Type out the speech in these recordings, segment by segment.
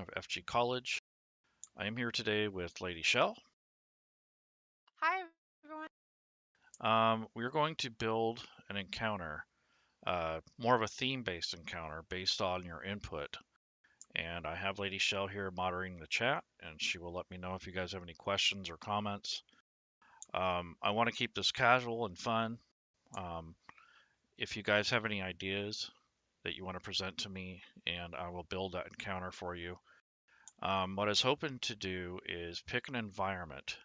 of FG College. I am here today with Lady Shell. Hi, everyone. We're going to build an encounter, more of a theme-based encounter based on your input. And I have Lady Shell here moderating the chat, and she will let me know if you guys have any questions or comments. I want to keep this casual and fun. Um, if you guys have any ideas that you want to present to me, and I will build that encounter for you. What I was hoping to do is pick an environment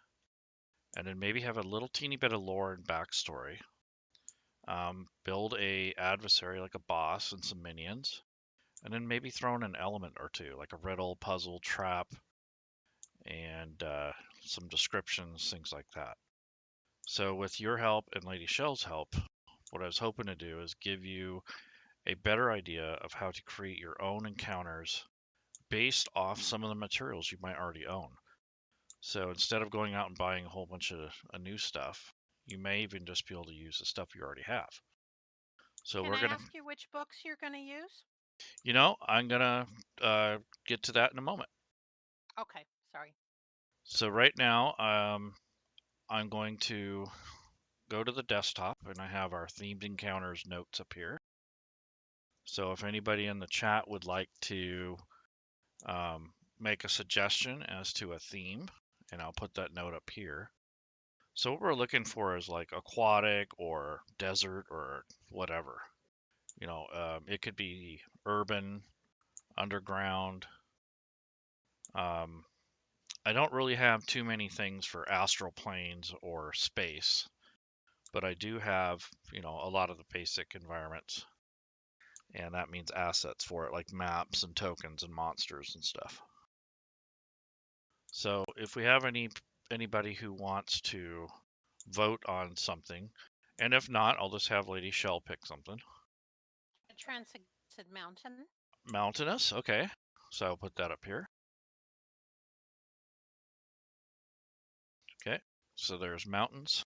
and then maybe have a little teeny bit of lore and backstory. Build a adversary like a boss and some minions, and then maybe throw in an element or two, like a riddle, puzzle, trap, and some descriptions, things like that. So with your help and Lady Shell's help, what I was hoping to do is give you a better idea of how to create your own encounters based off some of the materials you might already own. So instead of going out and buying a whole bunch of new stuff, you may even just be able to use the stuff you already have. So Can we're I gonna, ask you which books you're going to use? I'm gonna get to that in a moment. Okay, sorry. So right now, I'm going to go to the desktop, and I have our themed encounters notes up here. So if anybody in the chat would like to make a suggestion as to a theme, and I'll put that note up here. So what we're looking for is like aquatic or desert or whatever. It could be urban, underground. Um, I don't really have too many things for astral planes or space, but I do have, a lot of the basic environments, and that means assets for it, like maps and tokens and monsters and stuff. So if we have anybody who wants to vote on something, and if not, I'll just have Lady Shell pick something. A Transcended Mountain. Mountainous, okay. So I'll put that up here. Okay, so there's mountains.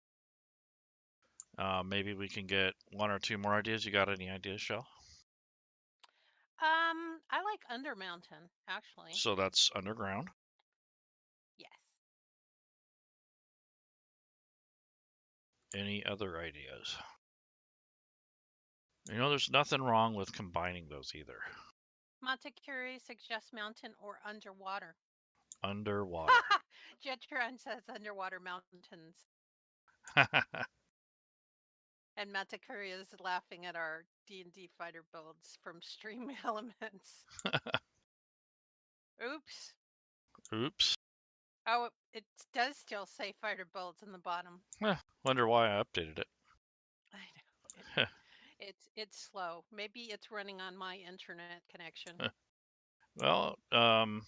Maybe we can get one or two more ideas. You got any ideas, Shell? I like Undermountain, actually. So that's underground. Yes. Any other ideas? There's nothing wrong with combining those either. Monte Curie suggests mountain or underwater. Underwater. Jetron says underwater mountains. And Monte Curie is laughing at our D&D fighter builds from Stream Elements. Oops. Oops. Oh, it does still say fighter builds in the bottom. Wonder why I updated it. I know. It's slow. Maybe it's running on my internet connection. Well, on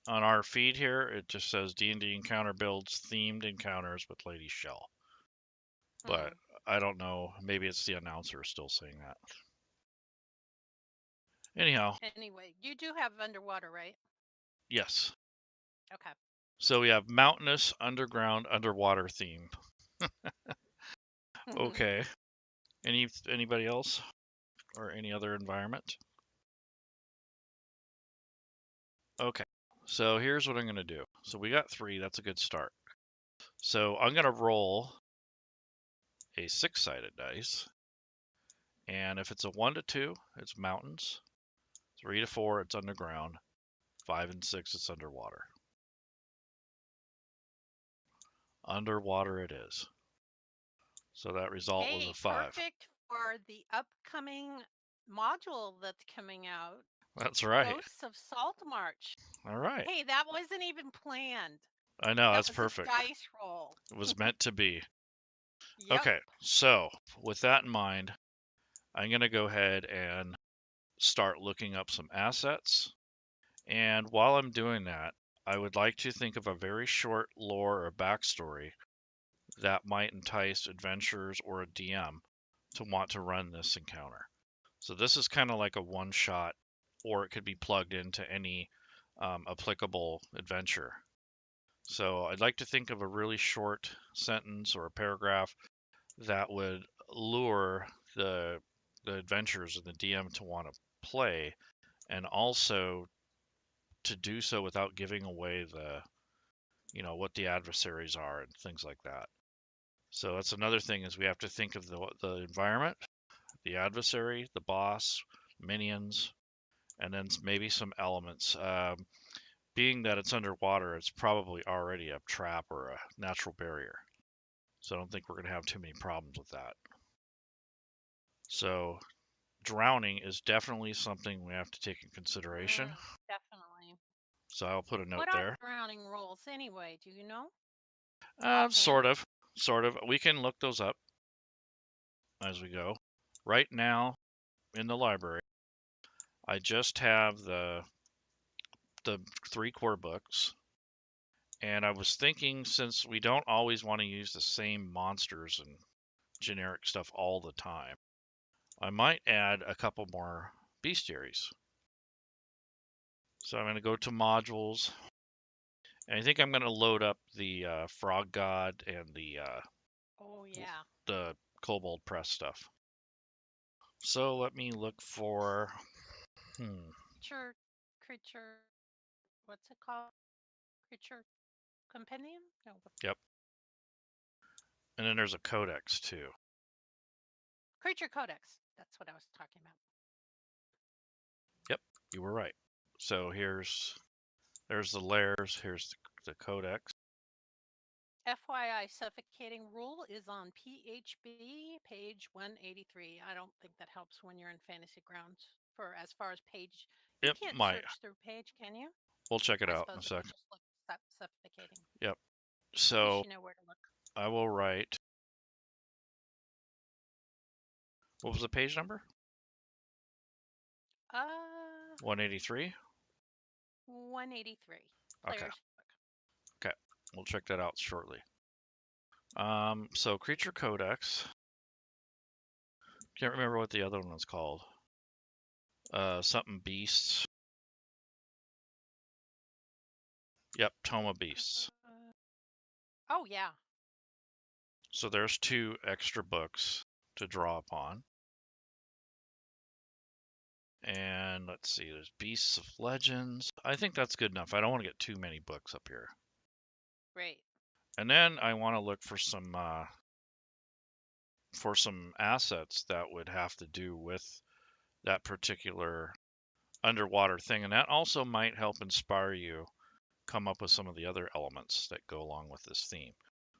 our feed here, it just says D&D encounter builds themed encounters with Lady Shell. But I don't know. Maybe it's the announcer still saying that. Anyhow. Anyway, you do have underwater, right? Yes. Okay. So we have mountainous, underground, underwater theme. Okay. Anybody else or any other environment? Okay. So here's what I'm going to do. So we got 3. That's a good start. So I'm going to roll a 6-sided dice. And if it's a 1 to 2, it's mountains. 3 to 4, it's underground. 5 and 6, it's underwater. Underwater it is. So that result was a 5. Perfect for the upcoming module that's coming out. That's right. Ghosts of Saltmarsh. All right. Hey, that wasn't even planned. I know, That that's was a perfect. dice roll. It was meant to be. Yep. Okay, so with that in mind, I'm going to go ahead and start looking up some assets. And while I'm doing that, I would like to think of a very short lore or backstory that might entice adventurers or a DM to want to run this encounter. So this is kind of like a one-shot, or it could be plugged into any applicable adventure. So I'd like to think of a really short sentence or a paragraph that would lure the adventurers and the DM to want to play, and also to do so without giving away what the adversaries are and things like that. So that's another thing is we have to think of the environment, the adversary, the boss, minions, and then maybe some elements. Being that it's underwater, it's probably already a trap or a natural barrier. So I don't think we're going to have too many problems with that. So drowning is definitely something we have to take in consideration. Definitely. So I'll put a note What are there. drowning rules anyway? Do you know? Sort Offhand? of, sort of. We can look those up as we go. Right now in the library, I just have the 3 core books, and I was thinking since we don't always want to use the same monsters and generic stuff all the time, I might add a couple more bestiaries. So I'm going to go to modules, and I think I'm going to load up the Frog God and Oh yeah. the Kobold Press stuff. So let me look for Creature. What's it called? Creature compendium? No. Yep. And then there's a codex too. Creature codex. That's what I was talking about. Yep, you were right. So there's the layers, here's the codex. FYI, suffocating rule is on PHB page 183. I don't think that helps when you're in Fantasy Grounds for as far as page. You Yep, can't might. search through page, can you? We'll check it I out in suppose a if you sec. just look suffocating. Yep. At least So you know where to look. I will write. What was the page number? 183. 183. Okay. Player's book. Okay. We'll check that out shortly. So creature codex. Can't remember what the other one was called. Something beasts. Yep, Toma beasts. Oh yeah. So there's 2 extra books to draw upon. And let's see, there's Beasts of Legends. I think that's good enough. I don't want to get too many books up here. Great. And then I want to look for some assets that would have to do with that particular underwater thing, and that also might help inspire you come up with some of the other elements that go along with this theme.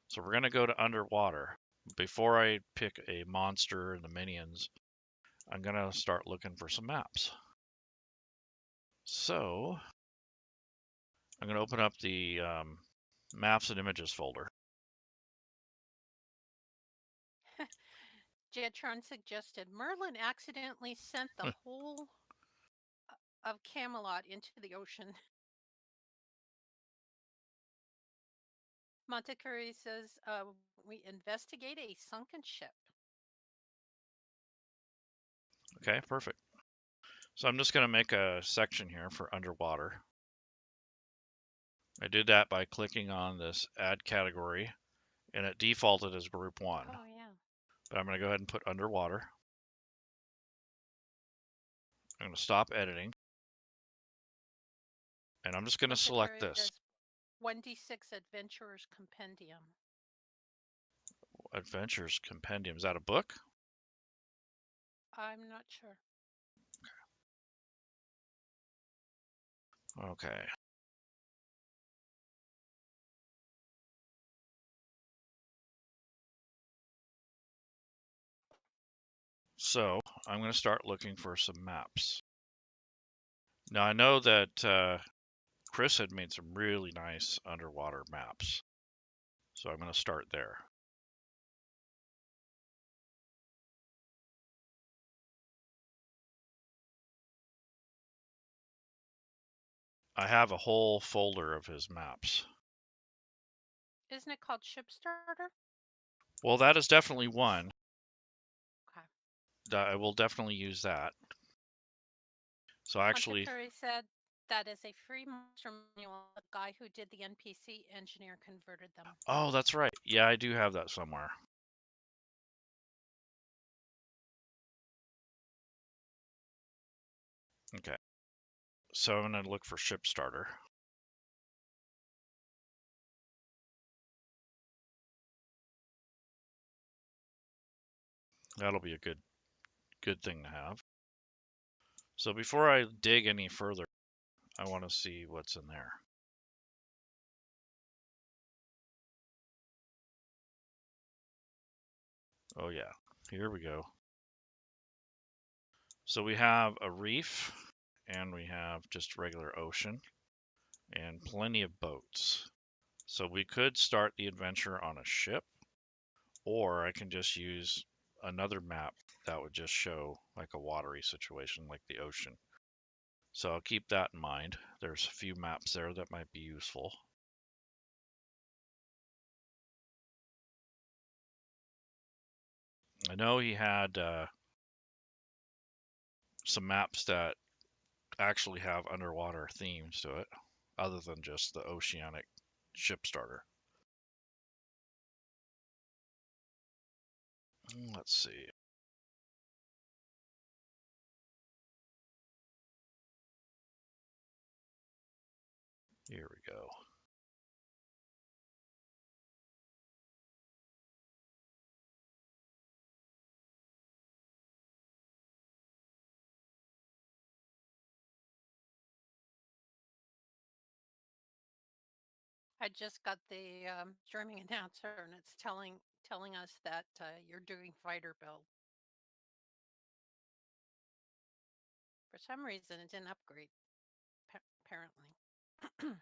So we're going to go to underwater. Before I pick a monster and the minions, I'm going to start looking for some maps. So I'm going to open up the maps and images folder. Jetron suggested Merlin accidentally sent the whole of Camelot into the ocean. Montecurry says we investigate a sunken ship. Okay, perfect. So I'm just going to make a section here for underwater. I did that by clicking on this add category, and it defaulted as group 1. Oh yeah. But I'm going to go ahead and put underwater. I'm going to stop editing. And I'm just going to select this. 1d6 Adventurer's Compendium. Adventures Compendium. Is that a book? I'm not sure. Okay. So I'm going to start looking for some maps. Now I know that Chris had made some really nice underwater maps. So I'm going to start there. I have a whole folder of his maps. Isn't it called Ship Starter? Well, that is definitely one. Okay. I will definitely use that. So actually, Montecurry said that is a free monster manual. The guy who did the NPC engineer converted them. oh, that's right. Yeah, I do have that somewhere. Okay. So I'm going to look for ship starter. That'll be a good thing to have. So before I dig any further, I want to see what's in there. Oh yeah, here we go. So we have a reef, and we have just regular ocean, and plenty of boats. So we could start the adventure on a ship, or I can just use another map that would just show like a watery situation like the ocean. So I'll keep that in mind. There's a few maps there that might be useful. I know he had some maps that actually have underwater themes to it, other than just the oceanic ship starter. Let's see. Here we go. I just got the streaming announcer, and it's telling us that you're doing fighter build. For some reason, it didn't upgrade. Apparently.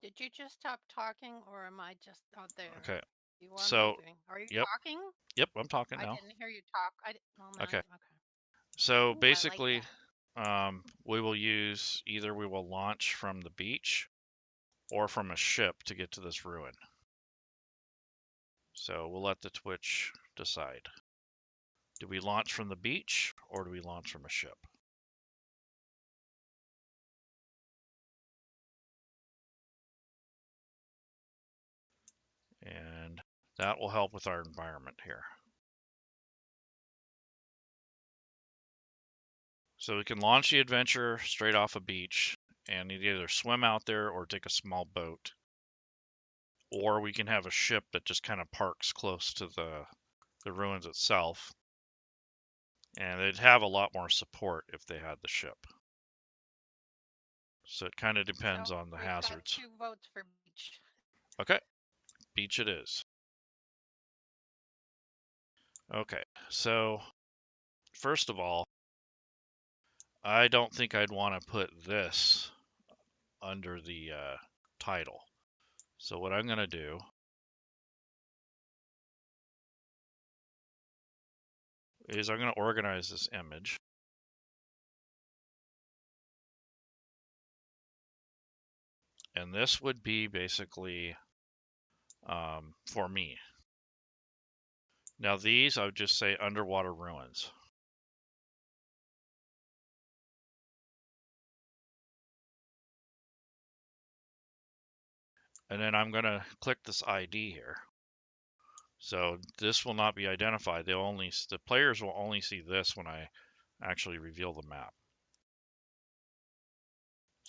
Did you just stop talking, or am I just out there? Okay. You are So, moving. Are you yep, talking? I'm talking I now. didn't hear you talk. Well, now, Okay. okay. So Ooh, I like basically, that. we will use either we will launch from the beach or from a ship to get to this ruin. So we'll let the Twitch decide. Do we launch from the beach or do we launch from a ship? And that will help with our environment here. So we can launch the adventure straight off a beach and either swim out there or take a small boat. Or we can have a ship that just kind of parks close to the ruins itself. And they'd have a lot more support if they had the ship. So it kind of depends So on the we've got hazards. 2 votes for beach. Okay, beach it is. Okay, so first of all, I don't think I'd want to put this under the title. So what I'm going to do is I'm going to organize this image. And this would be basically for me. Now these, I would just say underwater ruins. And then I'm going to click this ID here. So this will not be identified. The players will only see this when I actually reveal the map.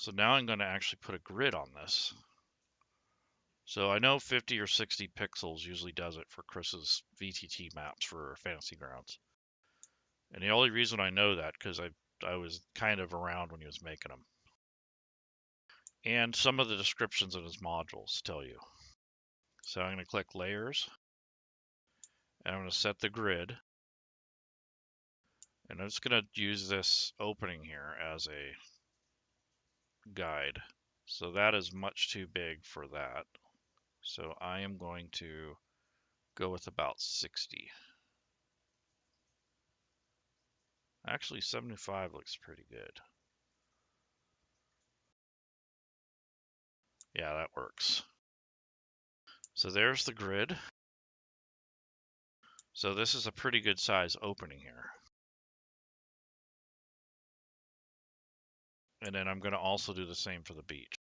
So now I'm going to actually put a grid on this. So I know 50 or 60 pixels usually does it for Chris's VTT maps for Fantasy Grounds. And the only reason I know that because I was kind of around when he was making them. And some of the descriptions in his modules tell you. So I'm going to click Layers, and I'm going to set the grid. And I'm just going to use this opening here as a guide. So that is much too big for that. So I am going to go with about 60. Actually, 75 looks pretty good. Yeah, that works. So there's the grid. So this is a pretty good size opening here. And then I'm going to also do the same for the beach.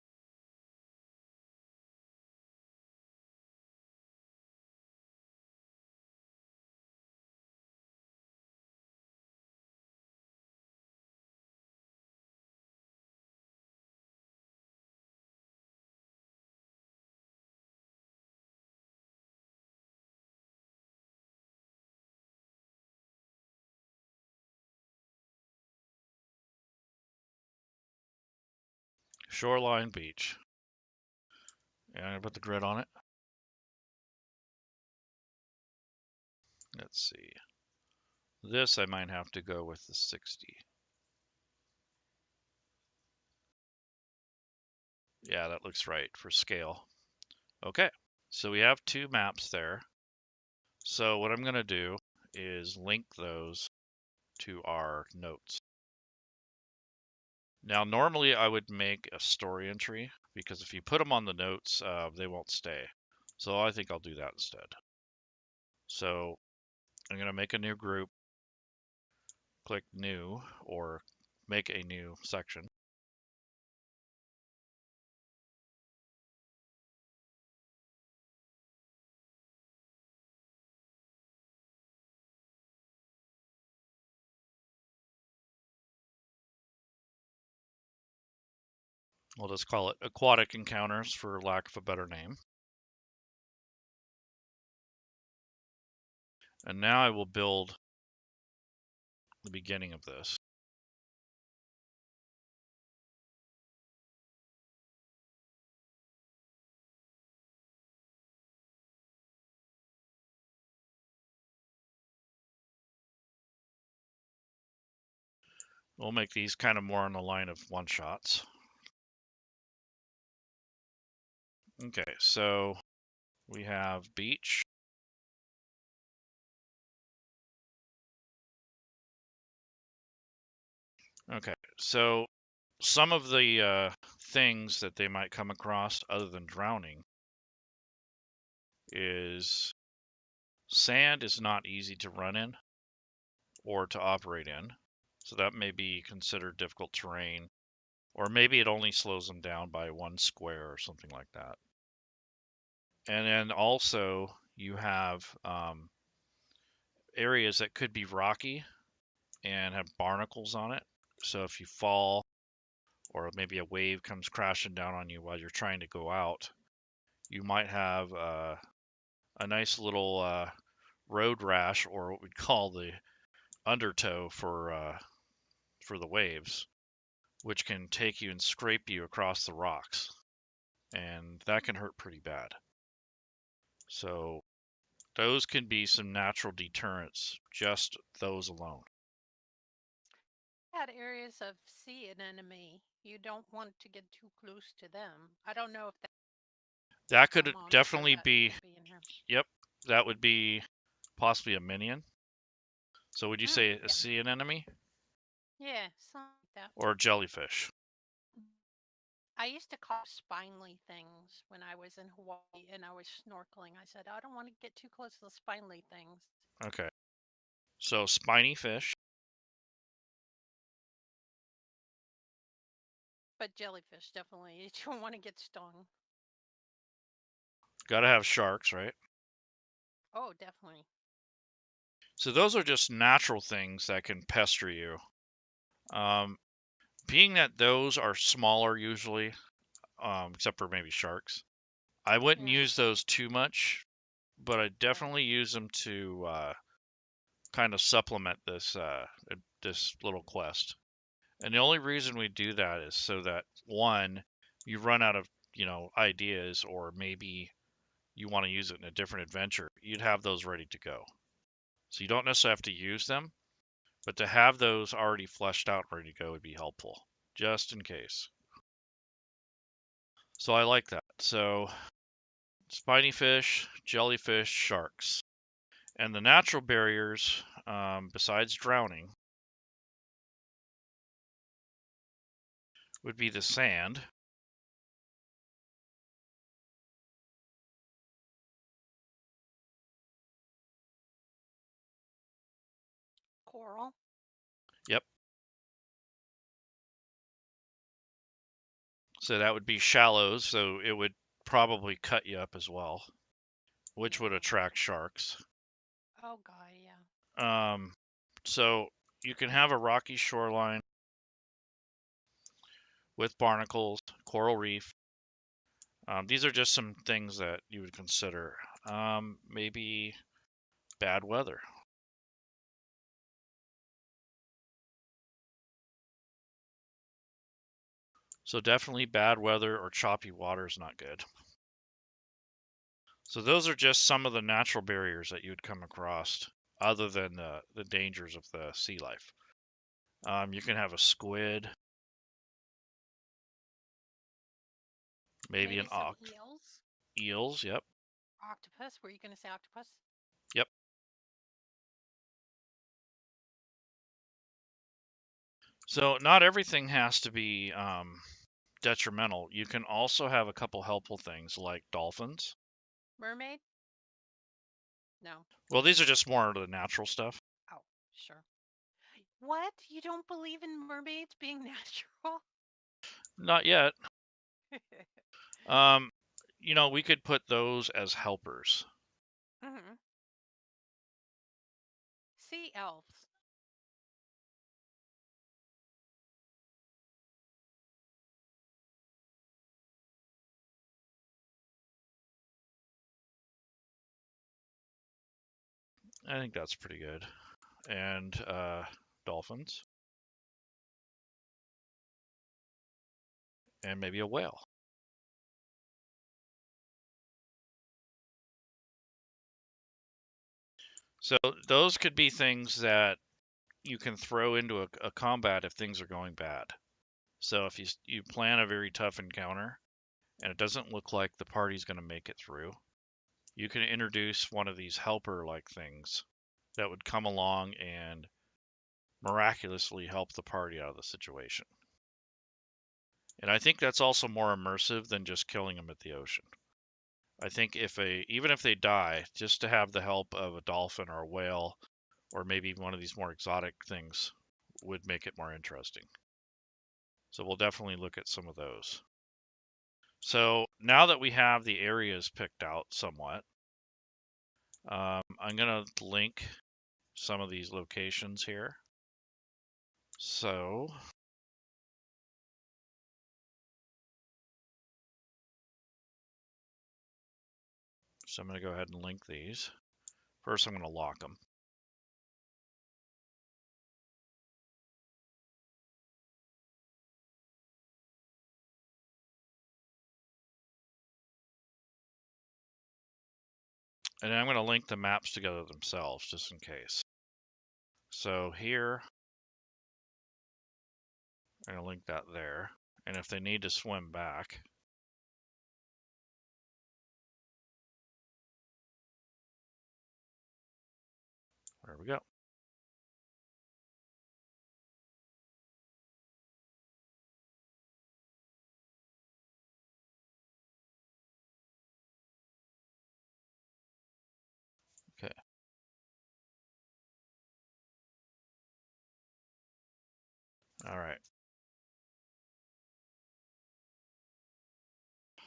Shoreline beach. And I'm going to put the grid on it. Let's see. This I might have to go with the 60. Yeah, that looks right for scale. Okay, so we have two maps there. So what I'm going to do is link those to our notes. Now, normally I would make a story entry because if you put them on the notes, they won't stay. So I think I'll do that instead. So I'm going to make a new group, click new, or make a new section. We'll just call it Aquatic Encounters for lack of a better name. And now I will build the beginning of this. We'll make these kind of more on the line of one-shots. Okay, so we have beach. Okay, so some of the things that they might come across other than drowning is sand is not easy to run in or to operate in. So that may be considered difficult terrain, or maybe it only slows them down by 1 square or something like that. And then also you have areas that could be rocky and have barnacles on it. So if you fall or maybe a wave comes crashing down on you while you're trying to go out, you might have a nice little road rash, or what we'd call the undertow for the waves, which can take you and scrape you across the rocks, and that can hurt pretty bad. So those can be some natural deterrents, just those alone. At areas of sea anemone, you don't want to get too close to them. I don't know if that could definitely be in here. Yep, that would be possibly a minion. So would you say a sea anemone? Yeah, something like that. Or jellyfish? I used to call spinely things when I was in Hawaii and I was snorkeling. I said, I don't want to get too close to the spinely things. Okay. So spiny fish. But jellyfish, definitely. You don't want to get stung. Gotta have sharks, right? Oh, definitely. So those are just natural things that can pester you. being that those are smaller usually, except for maybe sharks, I wouldn't Yeah. use those too much, but I definitely use them to kind of supplement this little quest. And the only reason we do that is so that one, you run out of ideas, or maybe you want to use it in a different adventure, you'd have those ready to go. So you don't necessarily have to use them, but to have those already fleshed out, ready to go would be helpful, just in case. So I like that. So spiny fish, jellyfish, sharks. And the natural barriers, besides drowning, would be the sand. Coral. Yep. So that would be shallows, so it would probably cut you up as well, which would Yeah. attract sharks. Oh God, yeah. So you can have a rocky shoreline with barnacles, coral reef. These are just some things that you would consider. Maybe bad weather. So definitely bad weather or choppy water is not good. So those are just some of the natural barriers that you would come across, other than the dangers of the sea life. You can have a squid, maybe Maybe an some eels. eels. Yep, Octopus. Were you going to say octopus? yep. So not everything has to be detrimental. You can also have a couple helpful things like dolphins. Mermaid? No. Well, these are just more of the natural stuff. Oh, sure. What? You don't believe in mermaids being natural? Not yet. Um, we could put those as helpers. Mm-hmm. Sea elves. I think that's pretty good. And dolphins, and maybe a whale. So those could be things that you can throw into a combat if things are going bad. So if you plan a very tough encounter and it doesn't look like the party's going to make it through, you can introduce one of these helper-like things that would come along and miraculously help the party out of the situation. And I think that's also more immersive than just killing them at the ocean. I think even if they die, just to have the help of a dolphin or a whale, or maybe one of these more exotic things, would make it more interesting. So we'll definitely look at some of those. So now that we have the areas picked out somewhat, I'm going to link some of these locations here. So I'm going to go ahead and link these. First, I'm going to lock them. And I'm going to link the maps together themselves, just in case. So here, I'm going to link that there. And if they need to swim back, there we go. Okay. All right.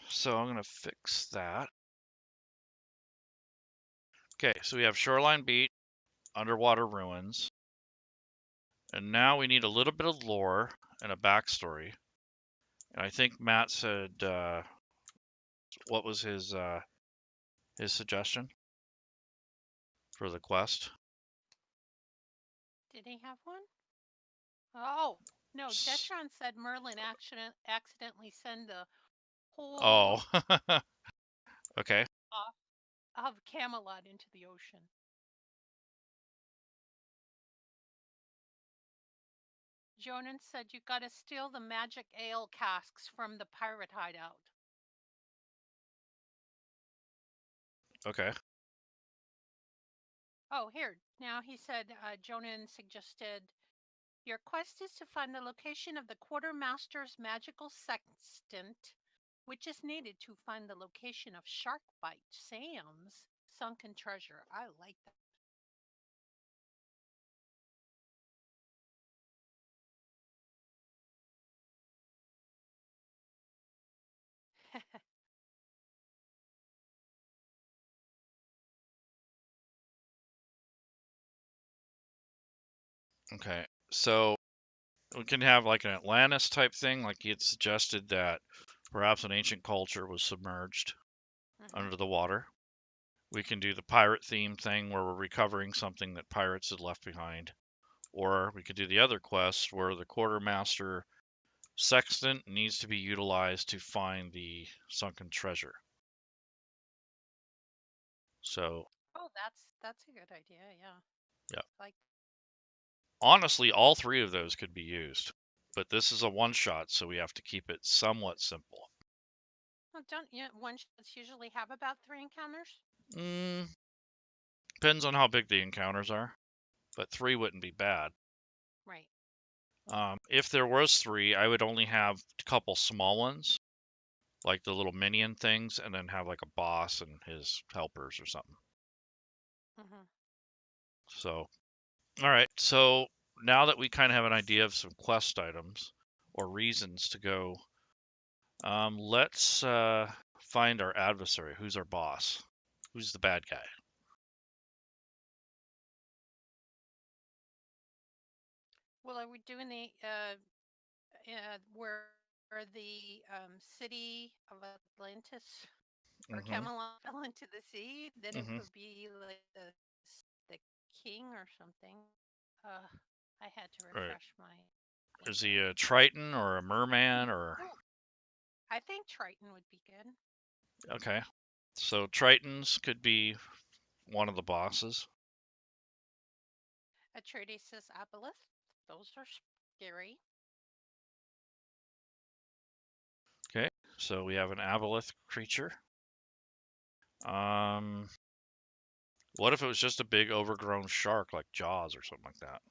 So I'm going to fix that. Okay, so we have Shoreline Beat, Underwater Ruins. And now we need a little bit of lore, and a backstory. And I think Matt said, what was his suggestion for the quest? Did he have one? Oh, no. Jetron said Merlin accidentally sent the whole Oh, okay. of Camelot into the ocean. Jonan said you gotta steal the magic ale casks from the pirate hideout. Okay. Oh, here. Now he said, Jonan suggested your quest is to find the location of the quartermaster's magical sextant, which is needed to find the location of Sharkbite Sam's sunken treasure. I like that. Okay. So we can have like an Atlantis type thing, like he had suggested that perhaps an ancient culture was submerged under the water. We can do the pirate theme thing where we're recovering something that pirates had left behind. Or we could do the other quest where the quartermaster sextant needs to be utilized to find the sunken treasure. So, Oh, that's a good idea. Yeah. yeah. Like, Honestly, all three of those could be used, but this is a one shot, so we have to keep it somewhat simple. well, don't one shots usually have about 3 encounters? Depends on how big the encounters are, but 3 wouldn't be bad. Right. If there was 3, I would only have a couple small ones, like the little minion things, and then have like a boss and his helpers or something. So, all right. So now that we kind of have an idea of some quest items or reasons to go, let's find our adversary. Who's our boss? Who's the bad guy? Well, are we doing the where the city of Atlantis or Mm-hmm. Camelot fell into the sea? Then it Mm-hmm. would be like the king or something. Uh, I had to Right. refresh my. Is he a Triton or a merman or? I think Triton would be good. Okay. So Tritons could be one of the bosses. Atreides' Aboleth. Those are scary. Okay. So we have an aboleth creature. What if it was just a big overgrown shark like Jaws or something like that?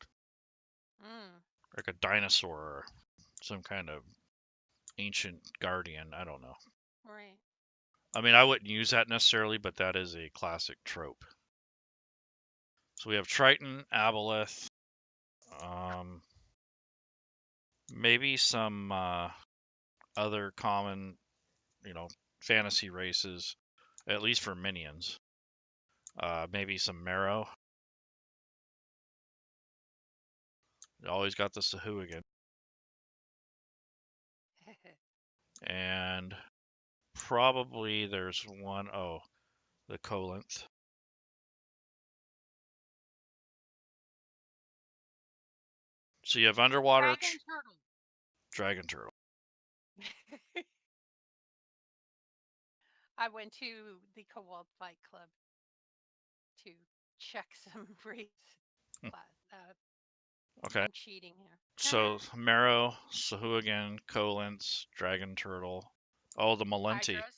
Like a dinosaur or some kind of ancient guardian. I don't know. Right. I mean, I wouldn't use that necessarily, but that is a classic trope. So we have Triton, aboleth, maybe some other common, fantasy races, at least for minions. Maybe some marrow. Always got the Sahuagin. And probably there's one, the Colinth. So you have underwater dragon turtle. I went to the Cobalt Fight Club to check some race class. Okay. I'm cheating here. So marrow, Sahuagin, Colinth, dragon turtle. Oh, the Malenti. Hydras.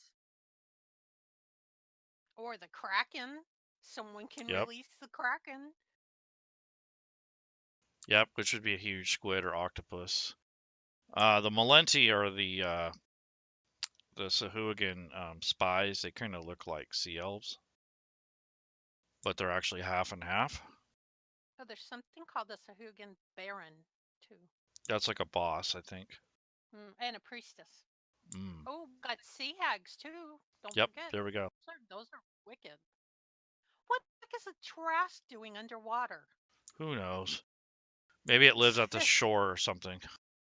Or the Kraken. Someone can Yep. release the Kraken. Yep, which would be a huge squid or octopus. The Malenti are the Sahuagin spies. They kind of look like sea elves, but they're actually half and half. Oh, there's something called the Sahuagin Baron, too. That's like a boss, I think. And a priestess. Oh, got sea hags, too. Don't Yep, forget. there we go. Those are wicked. What the heck is a Trask doing underwater? Who knows? Maybe it lives at the shore or something.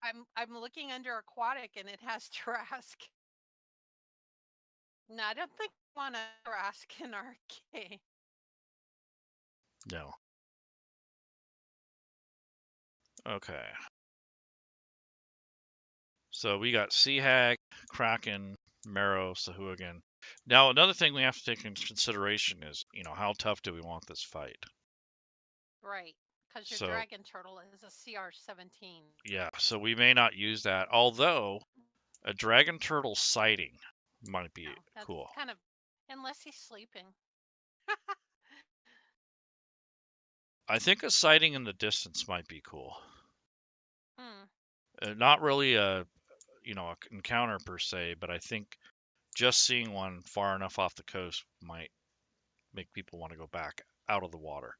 I'm looking under aquatic and it has Trask. No, I don't think we want a Trask in our game. No. Okay. So we got Sea Hag, Kraken, Marrow, Sahuagin. Now another thing we have to take into consideration is, how tough do we want this fight? Right, because your So dragon turtle is a CR-17. yeah, so we may not use that. Although a dragon turtle sighting might be No, that's cool. kind of, unless he's sleeping. I think a sighting in the distance might be cool. Hmm. Not really a encounter per se, but I think just seeing one far enough off the coast might make people want to go back out of the water.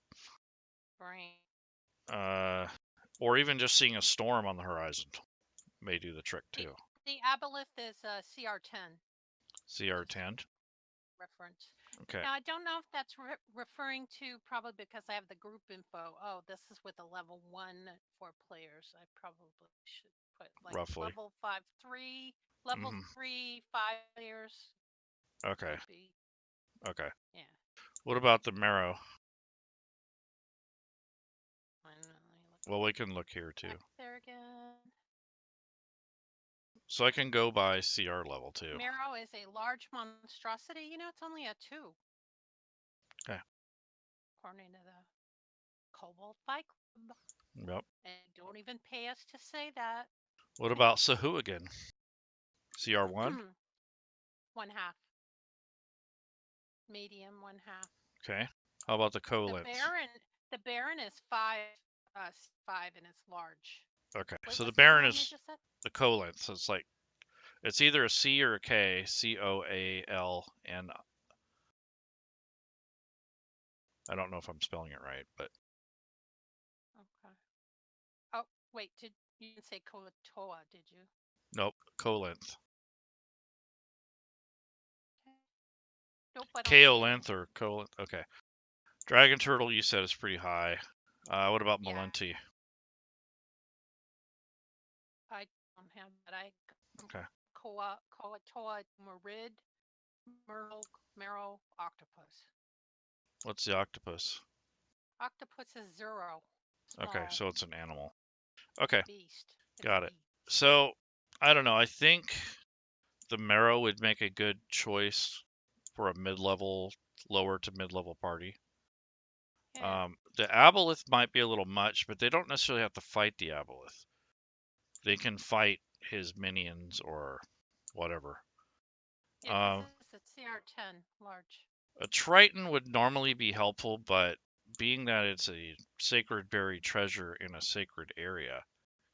Right. Or even just seeing a storm on the horizon may do the trick too. The aboleth is a CR-10 CR10. reference. Okay. Now, I don't know if that's referring to, probably because I have the group info. Oh, this is with a level 1 for players. I probably should put like Roughly. level 5-3, level 3, 5 players. Okay. Okay. Yeah. What about the Marrow? Well, we can look here too. There again. So I can go by CR level too. Marrow is a large monstrosity. It's only a 2. Okay. According to the Cobalt Fight Club. Yep. And don't even pay us to say that. What about Sahuagin? CR1? 1/2. Medium 1/2. Okay. How about the Colent? The Baron is 5, 5, and it's large. Okay, Wait, so the what's Baron one you is just said? the Colent. So it's either a C or a K. COALN. I don't know if I'm spelling it right, but Okay. Oh, wait, you didn't say Koatoa, did you? nope, Colent. Nope, I don't see it. Kaolanthe or Colent. Okay. Dragon Turtle, you said is pretty high. What about Yeah. Malenti? I don't have that. Okay. Koatoa, Marid, Myrtle, Marrow, Octopus. What's the octopus? Octopus is 0. Small. Okay, so it's an animal. Okay. Beast. Got it. So, I don't know. I think the Marrow would make a good choice for a mid-level, lower to mid-level party. Yeah. The Aboleth might be a little much, but they don't necessarily have to fight the Aboleth. They can fight his minions or whatever. It's CR10, large. A Triton would normally be helpful, but being that it's a sacred buried treasure in a sacred area,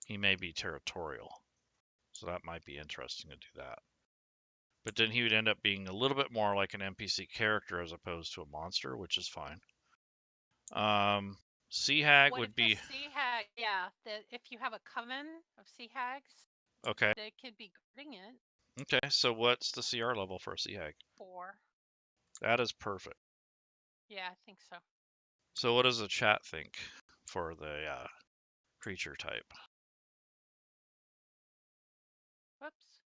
he may be territorial. So that might be interesting to do that. But then he would end up being a little bit more like an NPC character as opposed to a monster, which is fine. Sea Hag would be. Sea Hag, yeah. If you have a coven of Sea Hags, okay. they could be guarding it. Okay, so what's the CR level for a Sea Hag? 4. That is perfect. Yeah, I think so. So what does the chat think for the creature type? Whoops.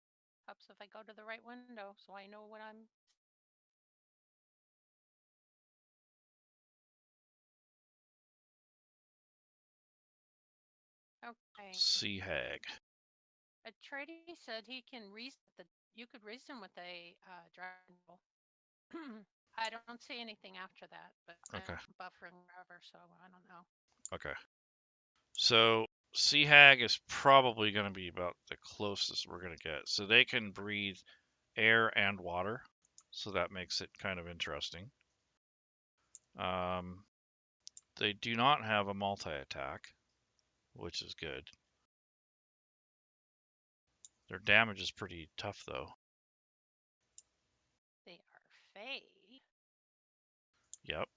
Helps if I go to the right window so I know what I'm. Okay. Sea Hag. Atreides said he can you could reason with a dragon. I don't see anything after that, but okay. I'm buffering forever, so I don't know. Okay. So Sea Hag is probably going to be about the closest we're going to get. So they can breathe air and water, so that makes it kind of interesting. They do not have a multi-attack, which is good. Their damage is pretty tough, though. They are Fae. Yep.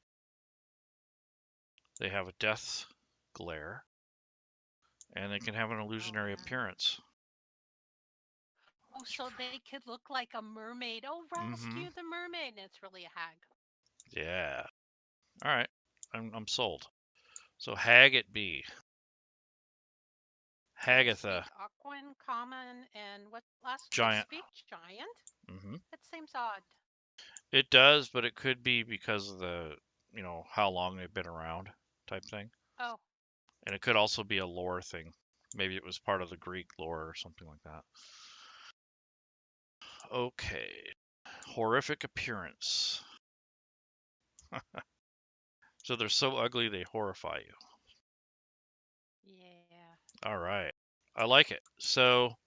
They have a death glare, and they can have an illusionary appearance. Oh, so they could look like a mermaid. Oh, rescue the mermaid, and it's really a hag. Yeah. All right. I'm sold. So Hag it be. Hagatha, Speak Aquan, common, and what last? They giant. speak giant? Hmm. That seems odd. It does, but it could be because of the, how long they've been around type thing. Oh, And it could also be a lore thing. Maybe it was part of the Greek lore or something like that. Okay. Horrific appearance. So they're so ugly they horrify you. yeah. All right. I like it. So,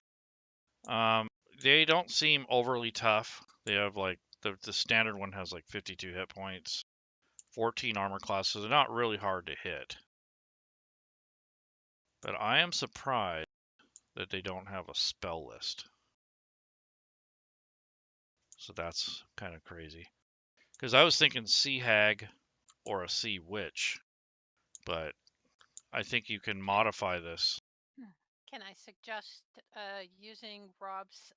um, they don't seem overly tough. They have like the standard one has like 52 hit points, 14 armor class, so they're not really hard to hit. But I am surprised that they don't have a spell list. So that's kind of crazy. Because I was thinking Sea Hag or a Sea Witch, but I think you can Can modify this. can I suggest using Rob's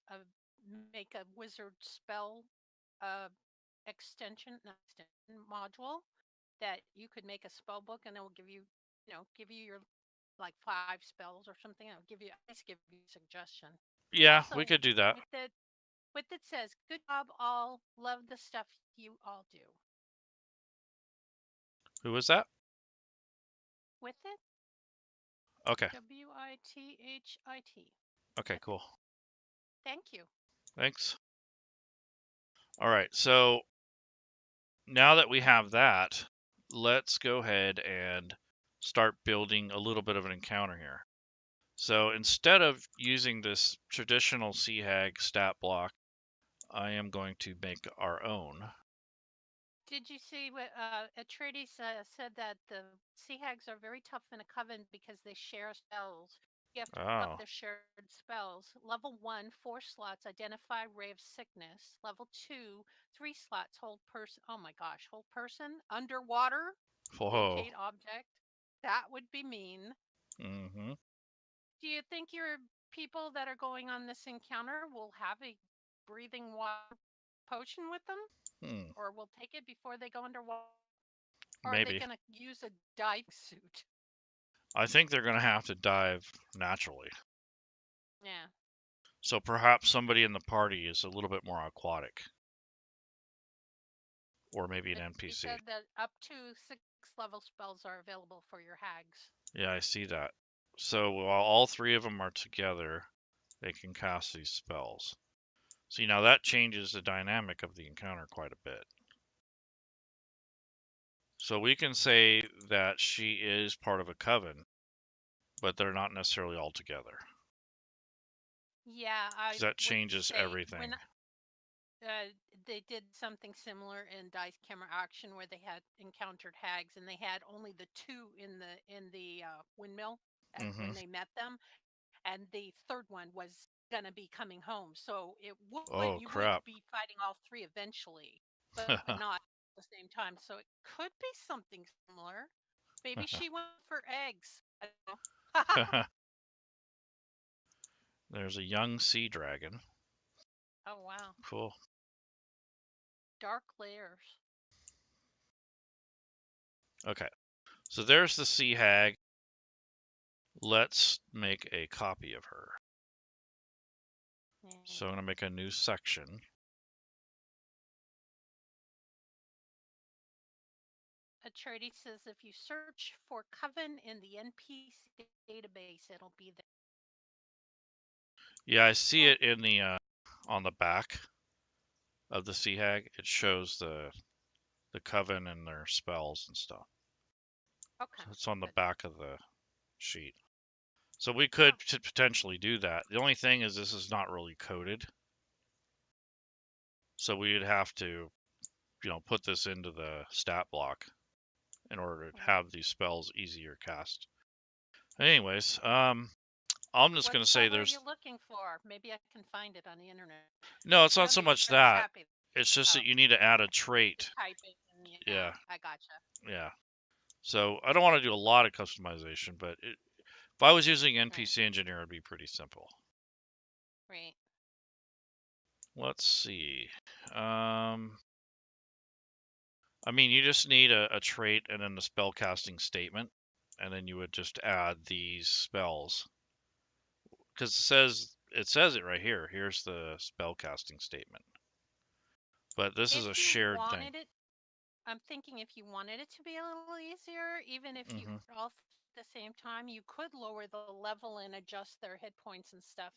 make a wizard spell uh, extension, not extension module that you could make a spell book and it will give you, give you your like 5 spells or something. I'll give you, at least give you a suggestion. Yeah, we Also, could do that. with it says, "Good job, all. Love the stuff you all do." Who was that? With it, Okay. WITHIT. Okay, With it. cool. Thank you. Thanks. All right, so now that we have that, let's go ahead and start building a little bit of an encounter here. So instead of using this traditional Sea Hag stat block, I am going to make our own. Did you see what Atreides said that the Sea Hags are very tough in a coven because they share spells. You have to pick up Oh, their shared spells. Level 1, 4 slots, identify ray of sickness. Level 2, 3 slots, hold person. Oh my gosh, hold person. Underwater, whoa. locate object. That would be mean. Mm-hmm. Do you think your people that are going on this encounter will have a breathing water potion with them? Hmm. Or will take it before they go underwater? Or are they Maybe. going to use a dive suit? I think they're going to have to dive naturally. Yeah. So perhaps somebody in the party is a little bit more aquatic, or maybe an He NPC. said that up to 6 level spells are available for your hags. Yeah, I see that. So while all three of them are together, they can cast these spells. See, now that changes the dynamic of the encounter quite a bit. So we can say that she is part of a coven, but they're not necessarily all together. Yeah, Because I that would changes say when everything. they did something similar in Dice Camera Action where they had encountered hags and they had only the two in the windmill Hmm. when they met them, and the third one was gonna be coming home. So it would Oh, you would crap. be fighting all three eventually, but not at the same time. So it could be something similar. Maybe she went for eggs. I don't know. There's a young sea dragon. Oh wow, Cool. dark layers. Okay. So there's the sea hag. Let's make a copy of her. So I'm going to make a new section. Atreides says if you search for Coven in the NPC database, it'll be there. Yeah, I see Oh, it in the on the back of the sea hag. It shows the coven and their spells and stuff. okay. So it's on the Good. back of the sheet. So we Oh, could potentially do that. The only thing is this is not really coded. So we would have to, put this into the stat block in order to right. have these spells easier cast. Anyways, I'm just What gonna say spell are you there's looking for? Maybe I can find it on the internet. no, it's You not know, so the much internet's that. happy. It's just Oh, that you need to add a the trait. typing. And yeah, Yeah, I gotcha. yeah. So I don't want to do a lot of customization, but if I was using Right, NPC Engineer, it'd be pretty simple. right. Let's see. Um, I mean, you just need a trait and then the spell casting statement, and then you would just add these spells because it says it right here. Here's the spell casting statement. But this is a If you shared thing. wanted it, I'm thinking if you wanted it to be a little easier, even if you Hmm. all at the same time, you could lower the level and adjust their hit points and stuff,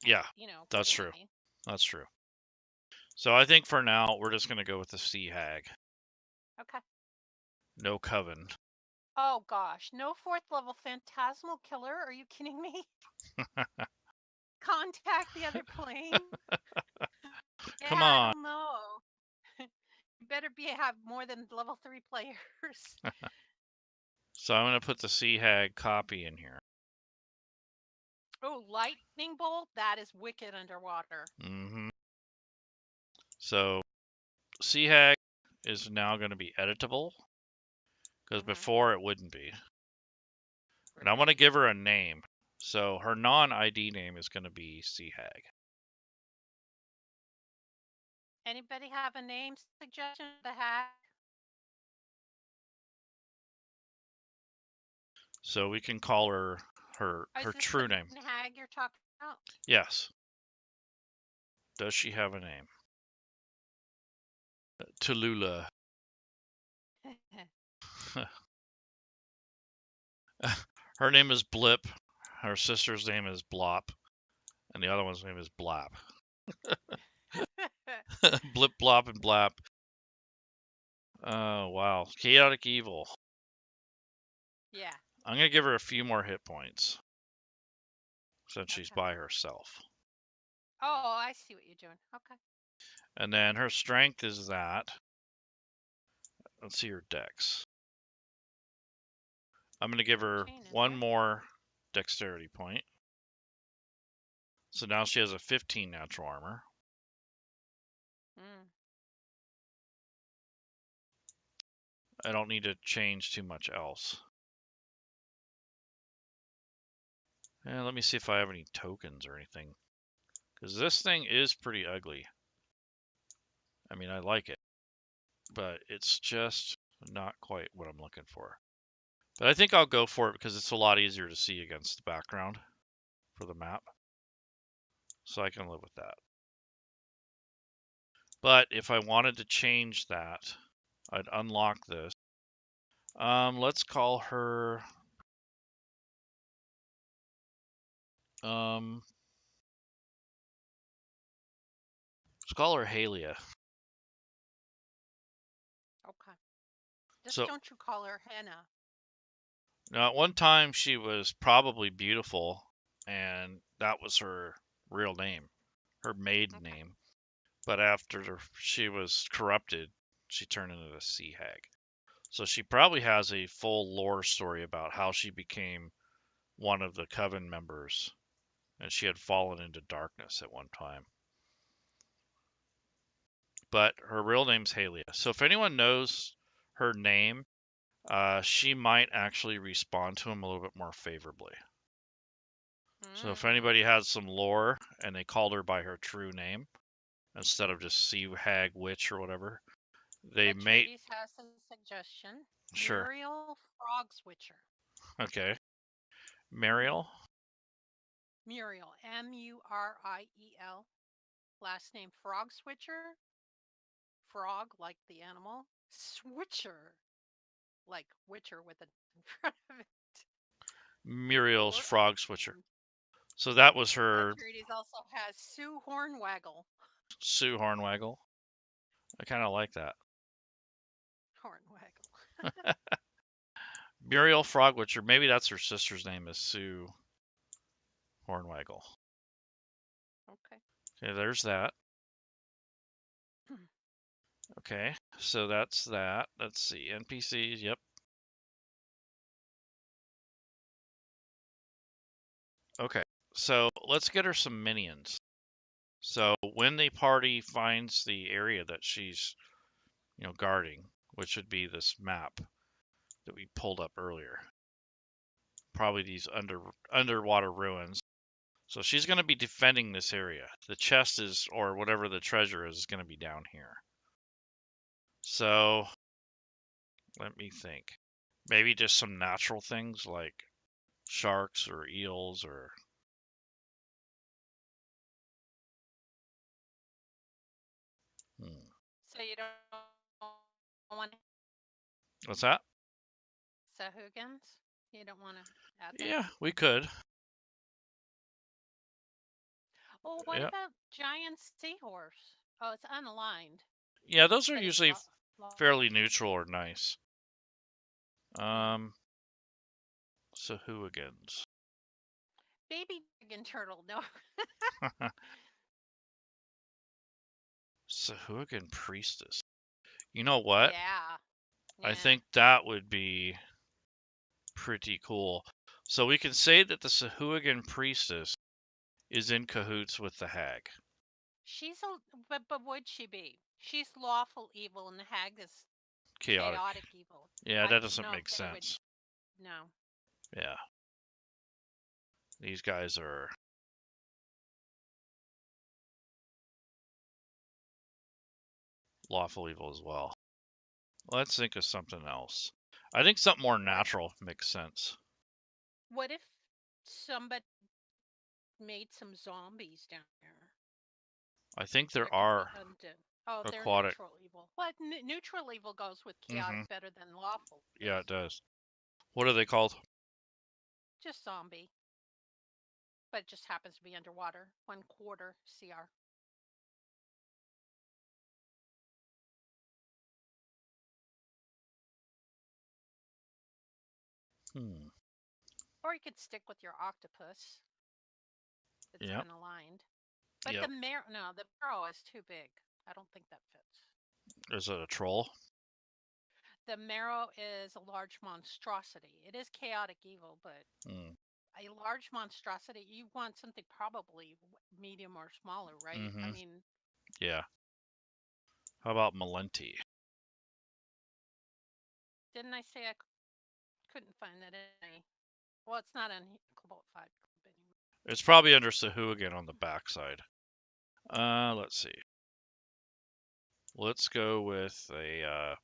Yeah, that's true. accordingly. That's true. So I think for now we're just gonna go with the Sea Hag. Okay. No coven. Oh gosh, no fourth level phantasmal killer. Are you kidding me? Contact the other plane. Come Hell on. no. You better have more than level 3 players. So I'm gonna put the Sea Hag copy in here. Oh, lightning bolt. That is wicked underwater. Hmm. So Sea Hag is now going to be editable because Hmm. before it wouldn't be. And I want to Right. give her a name. So her non-ID name is going to be Sea Hag. Anybody have a name suggestion for the hack? So we can call her Is her this the true name. hag you're talking about? Yes. Does she have a name? Tallulah. Her name is Blip. Her sister's name is Blop, and the other one's name is Blap. Blip, Blop, and Blap. Oh wow, chaotic evil. Yeah. I'm gonna give her a few more hit points since she's Okay. by herself. Oh, I see what you're doing. Okay. And then her strength is that. Let's see her dex. I'm going to give No her chain, is one there? more dexterity point. So now she has a 15 natural armor. Mm. I don't need to change too much else. And let me see if I have any tokens or anything. Because this thing is pretty ugly. I mean, I like it. But it's just not quite what I'm looking for. But I think I'll go for it because it's a lot easier to see against the background for the map. So I can live with that. But if I wanted to change that, I'd unlock this. Let's call her. Let's call her Halia. Okay. Just So don't you call her Hannah. now, at one time she was probably beautiful, and that was her real name, her maiden Okay. name. But after she was corrupted, she turned into the Sea Hag. So she probably has a full lore story about how she became one of the Coven members, and she had fallen into darkness at one time. But her real name's Halia. So if anyone knows her name, she might actually respond to him a little bit more favorably. So if Mm. anybody has some lore and they called her by her true name instead of just Sea Hag Witch or whatever, they may. Atreides has a suggestion. Sure. Muriel Frog Switcher. Okay. Mariel. Muriel. Muriel. Last name Frog Switcher. Frog, like the animal. Switcher, like Witcher with a in front of it. Muriel's Or Frog Switcher. So that was her Atreides also has Sue Hornwaggle. Sue Hornwaggle. I kind of like that. Hornwaggle. Muriel Frog Witcher. Maybe that's her sister's name is Sue Hornwaggle. Okay. Okay, there's that. Okay, so that's that. Let's see. NPCs. Yep. Okay, so let's get her some minions. So when the party finds the area that she's, guarding, which would be this map that we pulled up earlier, probably these underwater ruins. So she's going to be defending this area. The chest is, or whatever the treasure is going to be down here. So let me think. Maybe just some natural things like sharks or eels or So you don't want What's that? Sahugins? You don't want to add them? Yeah, we could. Well, what Yeah. about giant seahorse? Oh, it's unaligned, Yeah, those are but it's usually fairly lawful. neutral or nice. Hmm. Sahugins. Baby dragon turtle, no. Sahugin priestess. You know what? Yeah. I Yeah. think that would be pretty cool. So we can say that the Sahugin priestess is in cahoots with the hag. She's a, but would she be? She's lawful evil, and the hag is Chaotic. chaotic evil. Yeah, I that don't doesn't know if make they would. sense. No. Yeah. These guys are lawful evil as well. Let's think of something else. I think something more natural makes sense. What if somebody made some zombies down there? I think there There could be are undead. Oh, they're aquatic. neutral evil. What? Neutral evil goes with chaotic Mm-hmm. better than lawful Yeah, does. it does. What are they called? Just zombie. But it just happens to be underwater. 1/4 CR. Hmm. Or you could stick with your octopus. It's Yep. unaligned. But Yep. the marrow is too big. I don't think that fits. Is it a troll? The marrow is a large monstrosity. It is chaotic evil, but Hmm. a large monstrosity, you want something probably medium or smaller, right? I Mm-hmm. mean, Yeah. How about Malenti? didn't I say I couldn't find that in any? Well, it's not on Cobalt 5 Club anymore. It's probably under Sahugin on the backside. Let's see. Let's go with a.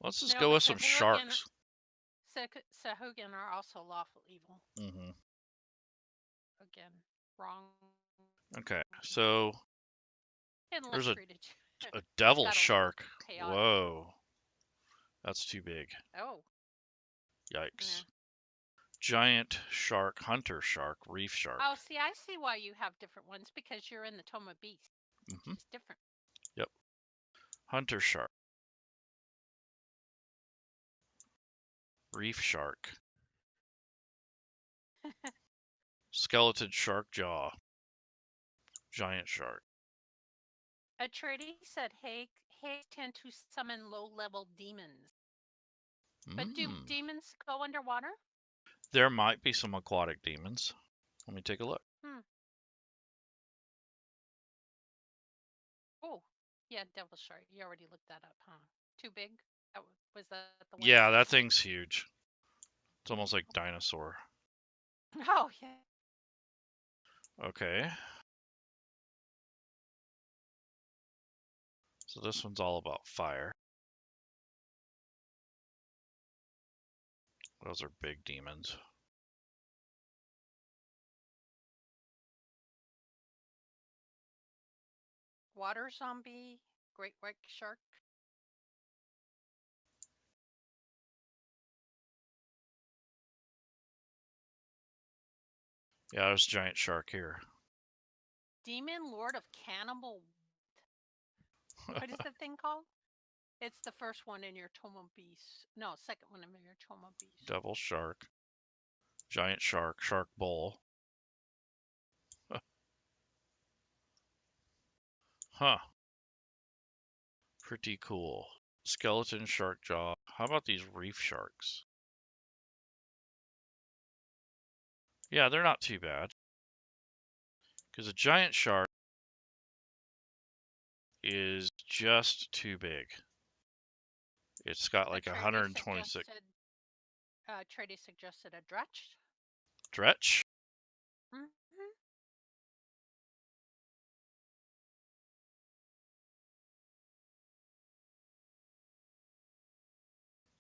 Let's just No, go but with some sharks. Sahugin are also lawful evil. Mm-hmm. Again, wrong. Okay, so Unless there's a treated. devil Got a little shark. chaotic. Whoa, that's too big. Oh, yeah. Yikes. Giant shark, hunter shark, reef shark. Oh, see, I see why you have different ones because you're in the Toma Beast. Mm-hmm. It's different. Yep. Hunter shark. Reef shark. Skeleton shark jaw. Giant shark. Atreides said hags tend to summon low-level demons. But do Mm. demons go underwater? There might be some aquatic demons. Let me take a look. Hmm. Oh, yeah, devil shark. You already looked that up, huh? Too big? Was that the one Yeah, that was that too big? thing's huge. It's almost like dinosaur. Oh, yeah. Okay. So this one's all about fire. Those are big demons. Water zombie, great white shark. Yeah, there's a giant shark here. Demon Lord of Cannibal. What is the thing called? It's the first one in your Toma Beast. No, second one in your Toma Beast. Devil shark. Giant shark. Shark bowl. Huh. Pretty cool. Skeleton shark jaw. How about these reef sharks? Yeah, they're not too bad. Because a giant shark is just too big. It's got like 126. Atreides suggested a dretch. Dretch? Mm-hmm.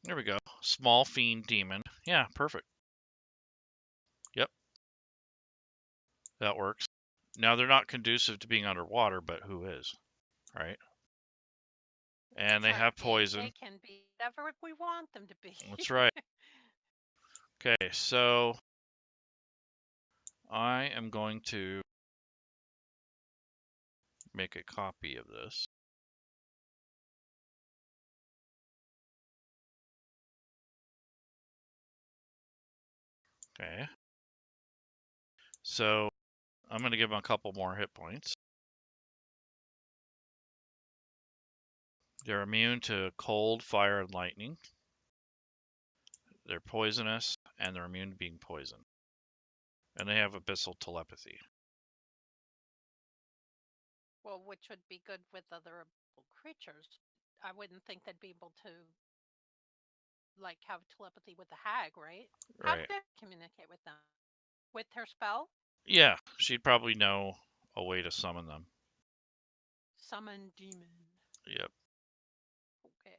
There we go. Small fiend demon. Yeah, perfect. Yep, that works. Now they're not conducive to being underwater, but who is, right? And That's they right. have poison. They can be whatever we want them to be. That's right. Okay, so I am going to make a copy of this. Okay. So I'm going to give them a couple more hit points. They're immune to cold, fire, and lightning. They're poisonous, and they're immune to being poisoned. And they have abyssal telepathy. Well, which would be good with other creatures. I wouldn't think they'd be able to like have telepathy with the hag, right? How do Right. they communicate with them? With her spell? Yeah, she'd probably know a way to summon them. Summon demon. Yep. Okay.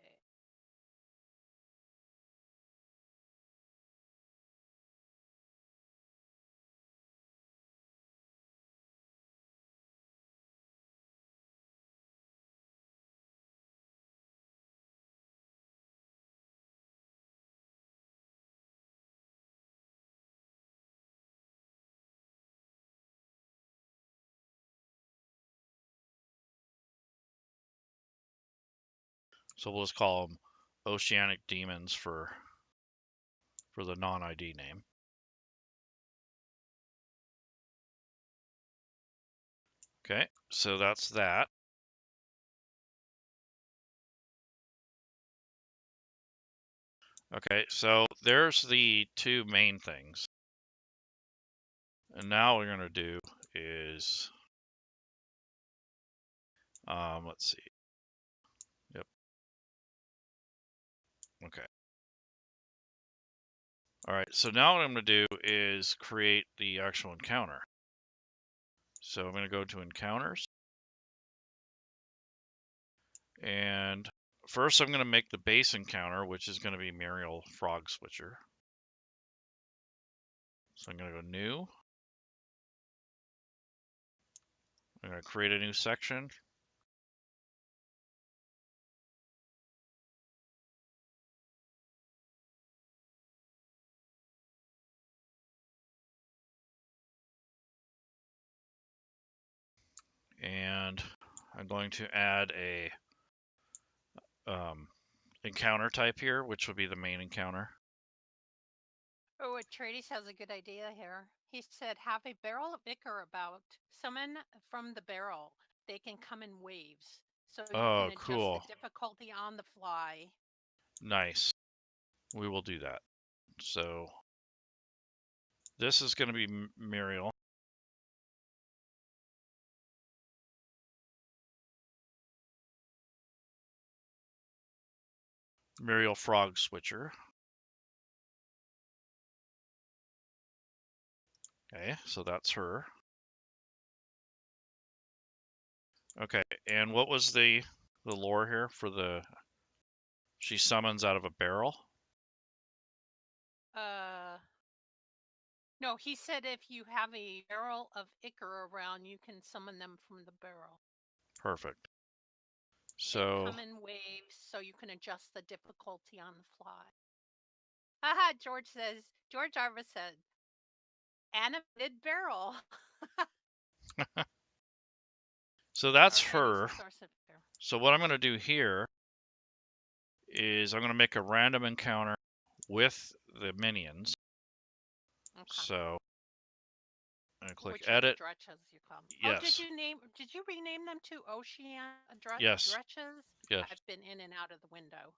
So we'll just call them oceanic demons for the non-ID name. Okay, so that's that. Okay, so there's the two main things. And now what we're going to do is, let's see. Yep. Okay. All right, so now what I'm going to do is create the actual encounter. So I'm going to go to encounters. And first I'm going to make the base encounter, which is going to be Muriel Frog Switcher. So I'm going to go new. I'm going to create a new section. And I'm going to add a encounter type here, which would be the main encounter. Oh, Atreides has a good idea here. He said, have a barrel of ichor about. Summon from the barrel. They can come in waves. So you can Oh, adjust the cool. difficulty on the fly. Nice. We will do that. So this is going to be Muriel. Muriel Frog Switcher. Okay, so that's her. Okay, and what was the lore here for the... She summons out of a barrel? No, he said if you have a barrel of ichor around, you can summon them from the barrel. Perfect. They So... come in waves, so you can adjust the difficulty on the fly. Haha, George Arva said, animated barrel. So that's Arva's her. a source of barrel. So what I'm going to do here is I'm going to make a random encounter with the minions. Okay. So I'm going to click Which edit. are the Dretches, you call them. Yes. Oh, did you rename them to Ocean Yes. Dretches? Yes. I've been in and out of the window.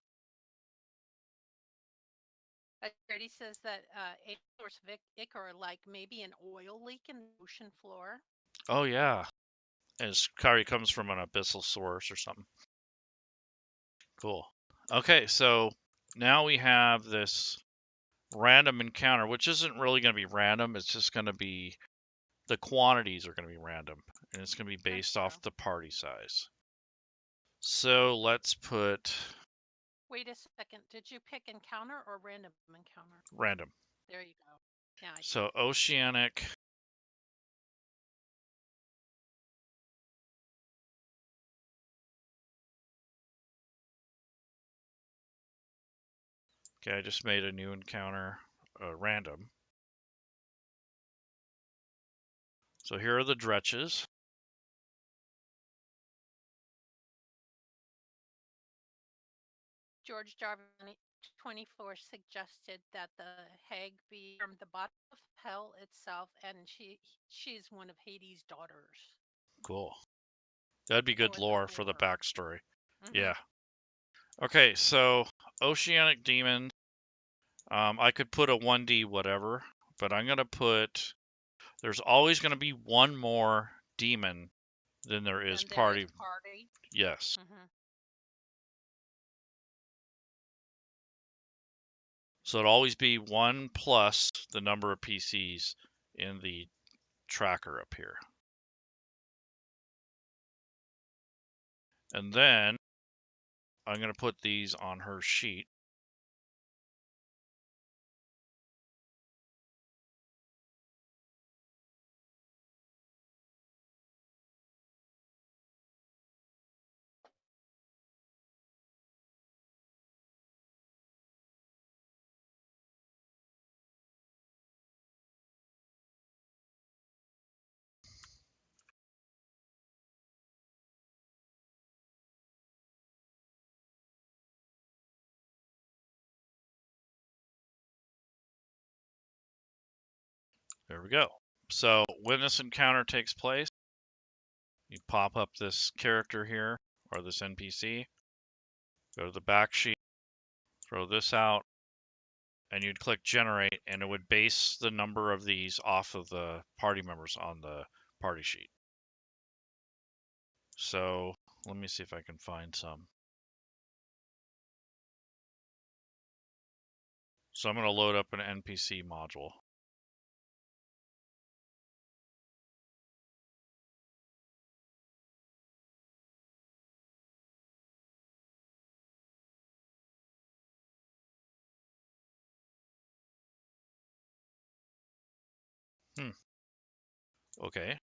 He says that a source of ichor, like maybe an oil leak in the ocean floor. Oh yeah. And Kari comes from an abyssal source or something. Cool. Okay, so now we have this random encounter, which isn't really going to be random. It's just going to be, the quantities are going to be random, and it's going to be based off the party size. So let's put... Wait a second. Did you pick encounter or random encounter? Random. There you go. Yeah. So oceanic. Okay, I just made a new encounter, random. So here are the dretches. George Jarvani 24 suggested that the hag be from the bottom of hell itself, and she's one of Hades' daughters. Cool. That'd be good Or the lore for the lore. backstory. Mm-hmm. Yeah. Okay, so Oceanic Demon. I could put a 1D whatever, but I'm gonna put. There's always gonna be one more demon than there is And there is party. party. Yes. Mm-hmm. So it'll always be 1 plus the number of PCs in the tracker up here. And then I'm going to put these on her sheet. There we go. So when this encounter takes place, you pop up this character here, or this NPC, go to the back sheet, throw this out, and you'd click generate, and it would base the number of these off of the party members on the party sheet. So let me see if I can find some. So I'm going to load up an NPC module. Okay.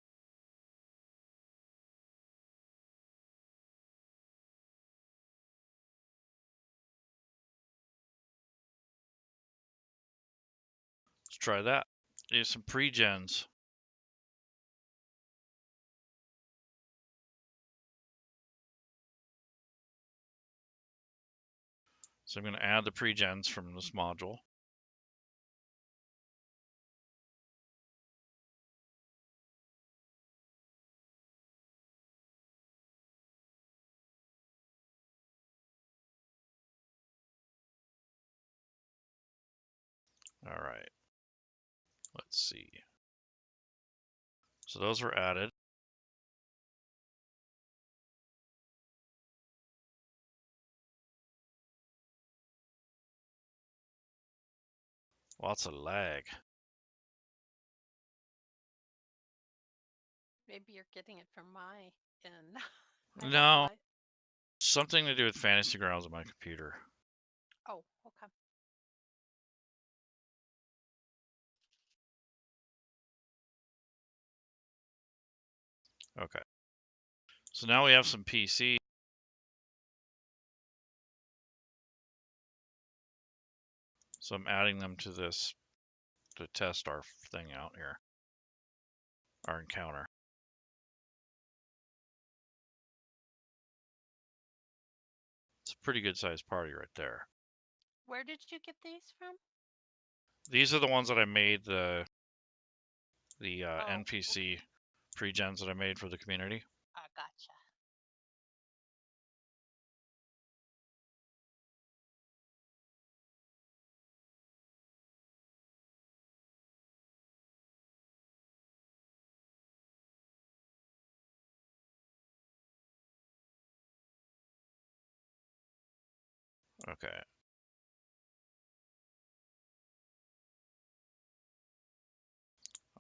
Let's try that. There's some pre-gens. So I'm going to add the pre-gens from this module. All right. Let's see. So those were added. Lots of lag. Maybe you're getting it from my end. No, something to do with Fantasy Grounds on my computer. Oh, okay. Okay. So now we have some PC. So I'm adding them to this to test our thing out here, our encounter. It's a pretty good sized party right there. Where did you get these from? These are the ones that I made, the Oh, NPC pre-gens that I made for the community. gotcha. Okay.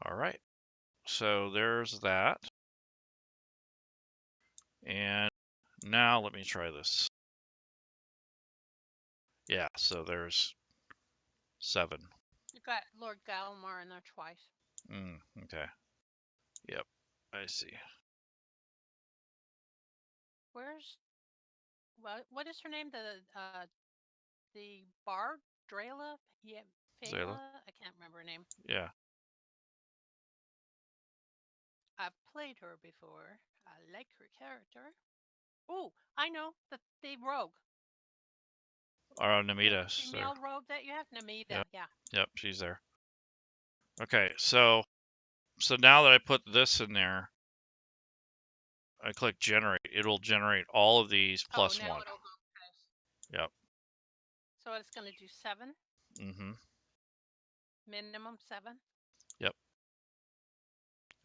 All right. So there's that. And now let me try this. Yeah, so there's 7. You got Lord Gallimar in there twice. Okay. Yep, I see. Where's what is her name? The bard? Drayla? Yeah, Zayla? Fela? I can't remember her name. Yeah. I've played her before. I like her character. Oh, I know the rogue, Or the Namita. female rogue that you have, Namita. Yep. Yeah. Yep, she's there. Okay, so now that I put this in there, I click generate. It'll generate all of these plus now one. it'll go. Yep. So it's going to do 7. Mm-hmm. Minimum 7. Yep.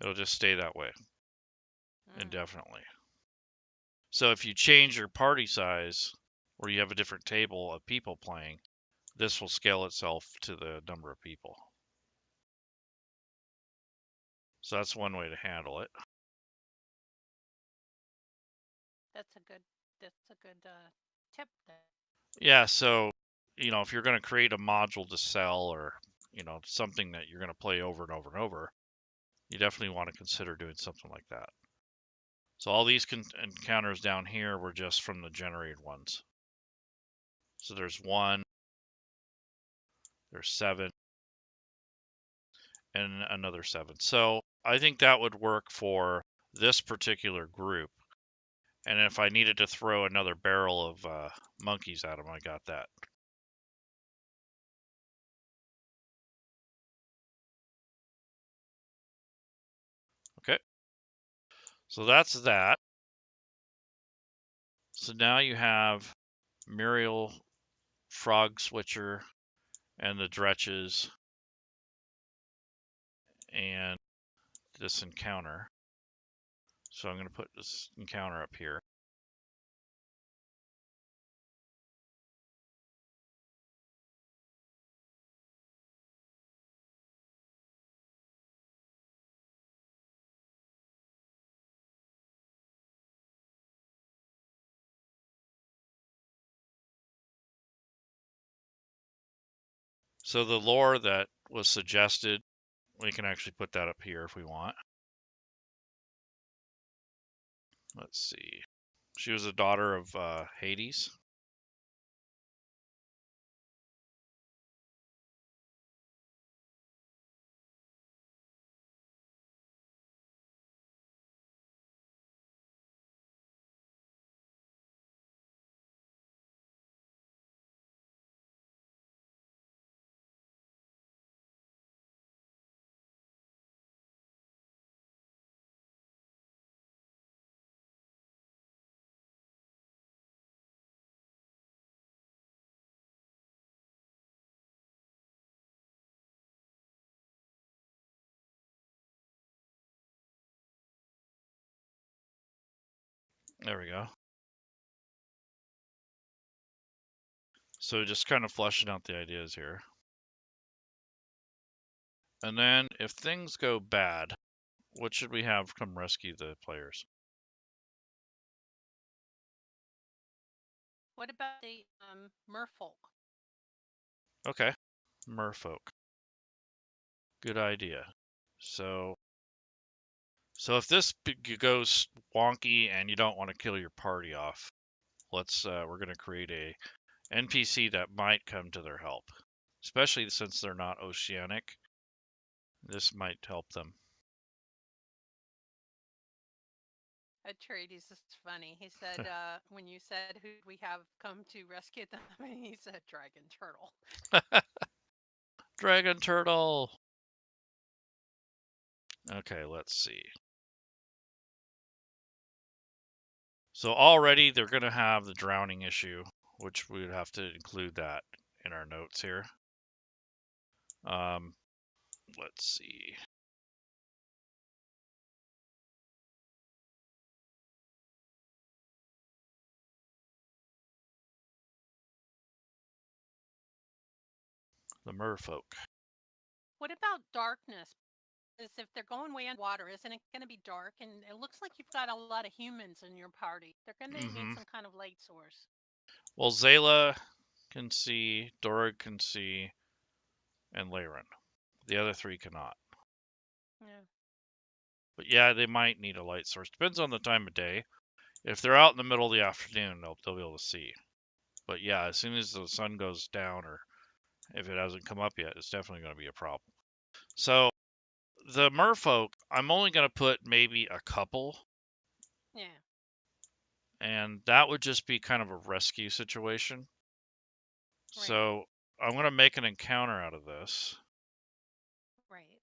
It'll just stay that way Mm. indefinitely. So if you change your party size, or you have a different table of people playing, this will scale itself to the number of people. So that's one way to handle it. That's a good tip there. Yeah, so if you're going to create a module to sell, or something that you're going to play over and over and over, you definitely want to consider doing something like that. So all these encounters down here were just from the generated ones. So there's 1, there's 7, and another 7. So I think that would work for this particular group. And if I needed to throw another barrel of monkeys at them, I got that. Okay. So that's that. So now you have Muriel, Frog Switcher, and the Dretches, and this encounter. So I'm going to put this encounter up here. So the lore that was suggested, we can actually put that up here if we want. Let's see. She was a daughter of Hades. There we go. So just kind of fleshing out the ideas here. And then if things go bad, what should we have come rescue the players? What about the merfolk? Okay, merfolk. Good idea. So if this goes wonky and you don't want to kill your party off, we're going to create a NPC that might come to their help, especially since they're not oceanic. This might help them. Atreides is funny. He said, when you said who we have come to rescue them, he said dragon turtle. Dragon turtle. Okay, let's see. So already they're going to have the drowning issue, which we would have to include that in our notes here. Let's see. The merfolk. What about darkness? Is if they're going way underwater, isn't it going to be dark? And it looks like you've got a lot of humans in your party. They're going to need some kind of light source. Well, Zayla can see, Dorag can see, and Laren. The other 3 cannot. Yeah. But yeah, they might need a light source. Depends on the time of day. If they're out in the middle of the afternoon, they'll be able to see. But yeah, as soon as the sun goes down or if it hasn't come up yet, it's definitely going to be a problem. So the merfolk, I'm only going to put maybe a couple, Yeah. and that would just be kind of a rescue situation. Right. So I'm going to make an encounter out of this. Right.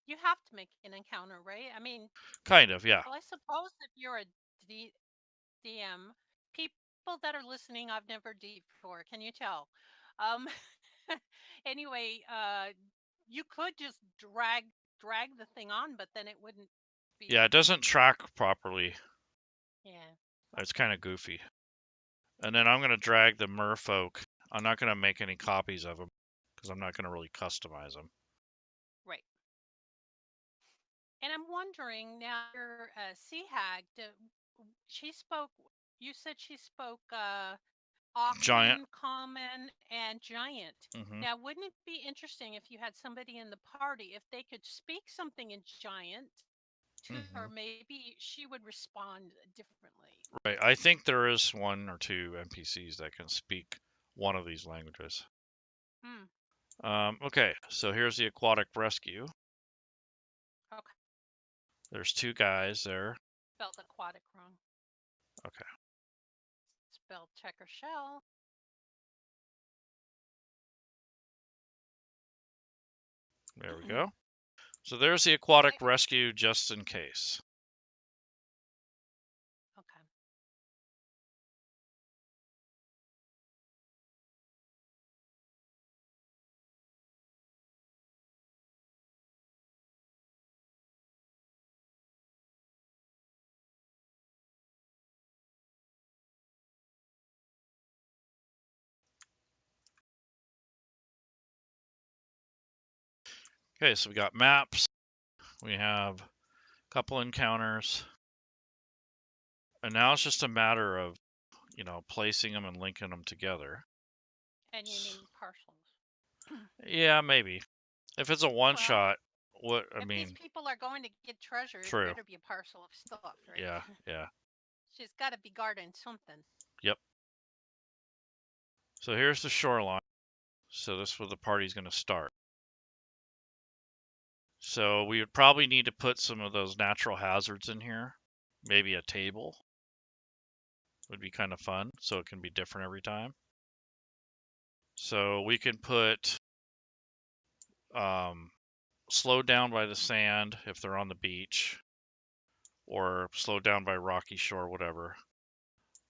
You have to make an encounter, right? I mean, Kind of, yeah. well, I suppose if you're a DM, people that are listening, I've never D before. Can you tell? Um, anyway, you could just drag the thing on, but then it wouldn't Yeah, be. it doesn't track properly. Yeah. It's Okay. kind of goofy. And then I'm going to drag the merfolk. I'm not going to make any copies of them because I'm not going to really customize them. Right. And I'm wondering now, your sea hag. She spoke. You said she spoke Giant. Aquan, Common, and Giant. Hmm. Now, wouldn't it be interesting if you had somebody in the party, if they could speak something in Giant to her, Hmm. maybe she would respond differently. Right. I think there is one or two NPCs that can speak one of these languages. Hmm. Okay, so here's the aquatic rescue. Okay. There's two guys there. Spelled aquatic wrong. Okay, Spelled checker shell. there we Okay. go. So there's the aquatic rescue just in case. Okay. Okay, so we got maps. We have a couple encounters. And now it's just a matter of, placing them and linking them together. And you need partials. Yeah, maybe. If it's a one Well, shot, what I if these mean, people are going to get treasure, it true. better be a parcel of stuff, right? Yeah, yeah. She's got to be guarding something. Yep. So here's the shoreline. So this is where the party's going to start. So we would probably need to put some of those natural hazards in here. Maybe a table would be kind of fun, so it can be different every time. So we can put slowed down by the sand if they're on the beach, or slowed down by rocky shore, whatever.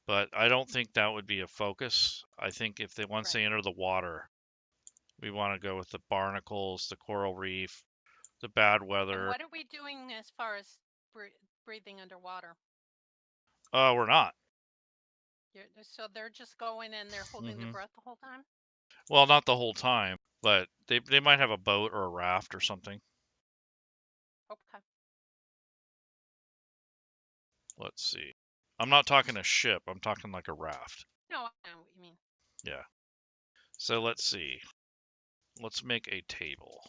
But I don't think that would be a focus. I think if once Right. they enter the water, we want to go with the barnacles, the coral reef, the bad And weather. what are we doing as far as breathing underwater? We're not. So they're just going and they're holding their Hmm. breath the whole time? Well, not the whole time, but they might have a boat or a raft or something. Okay. Let's see. I'm not talking a ship. I'm talking like a raft. No, I know what you mean. Yeah. So let's see. Let's make a table.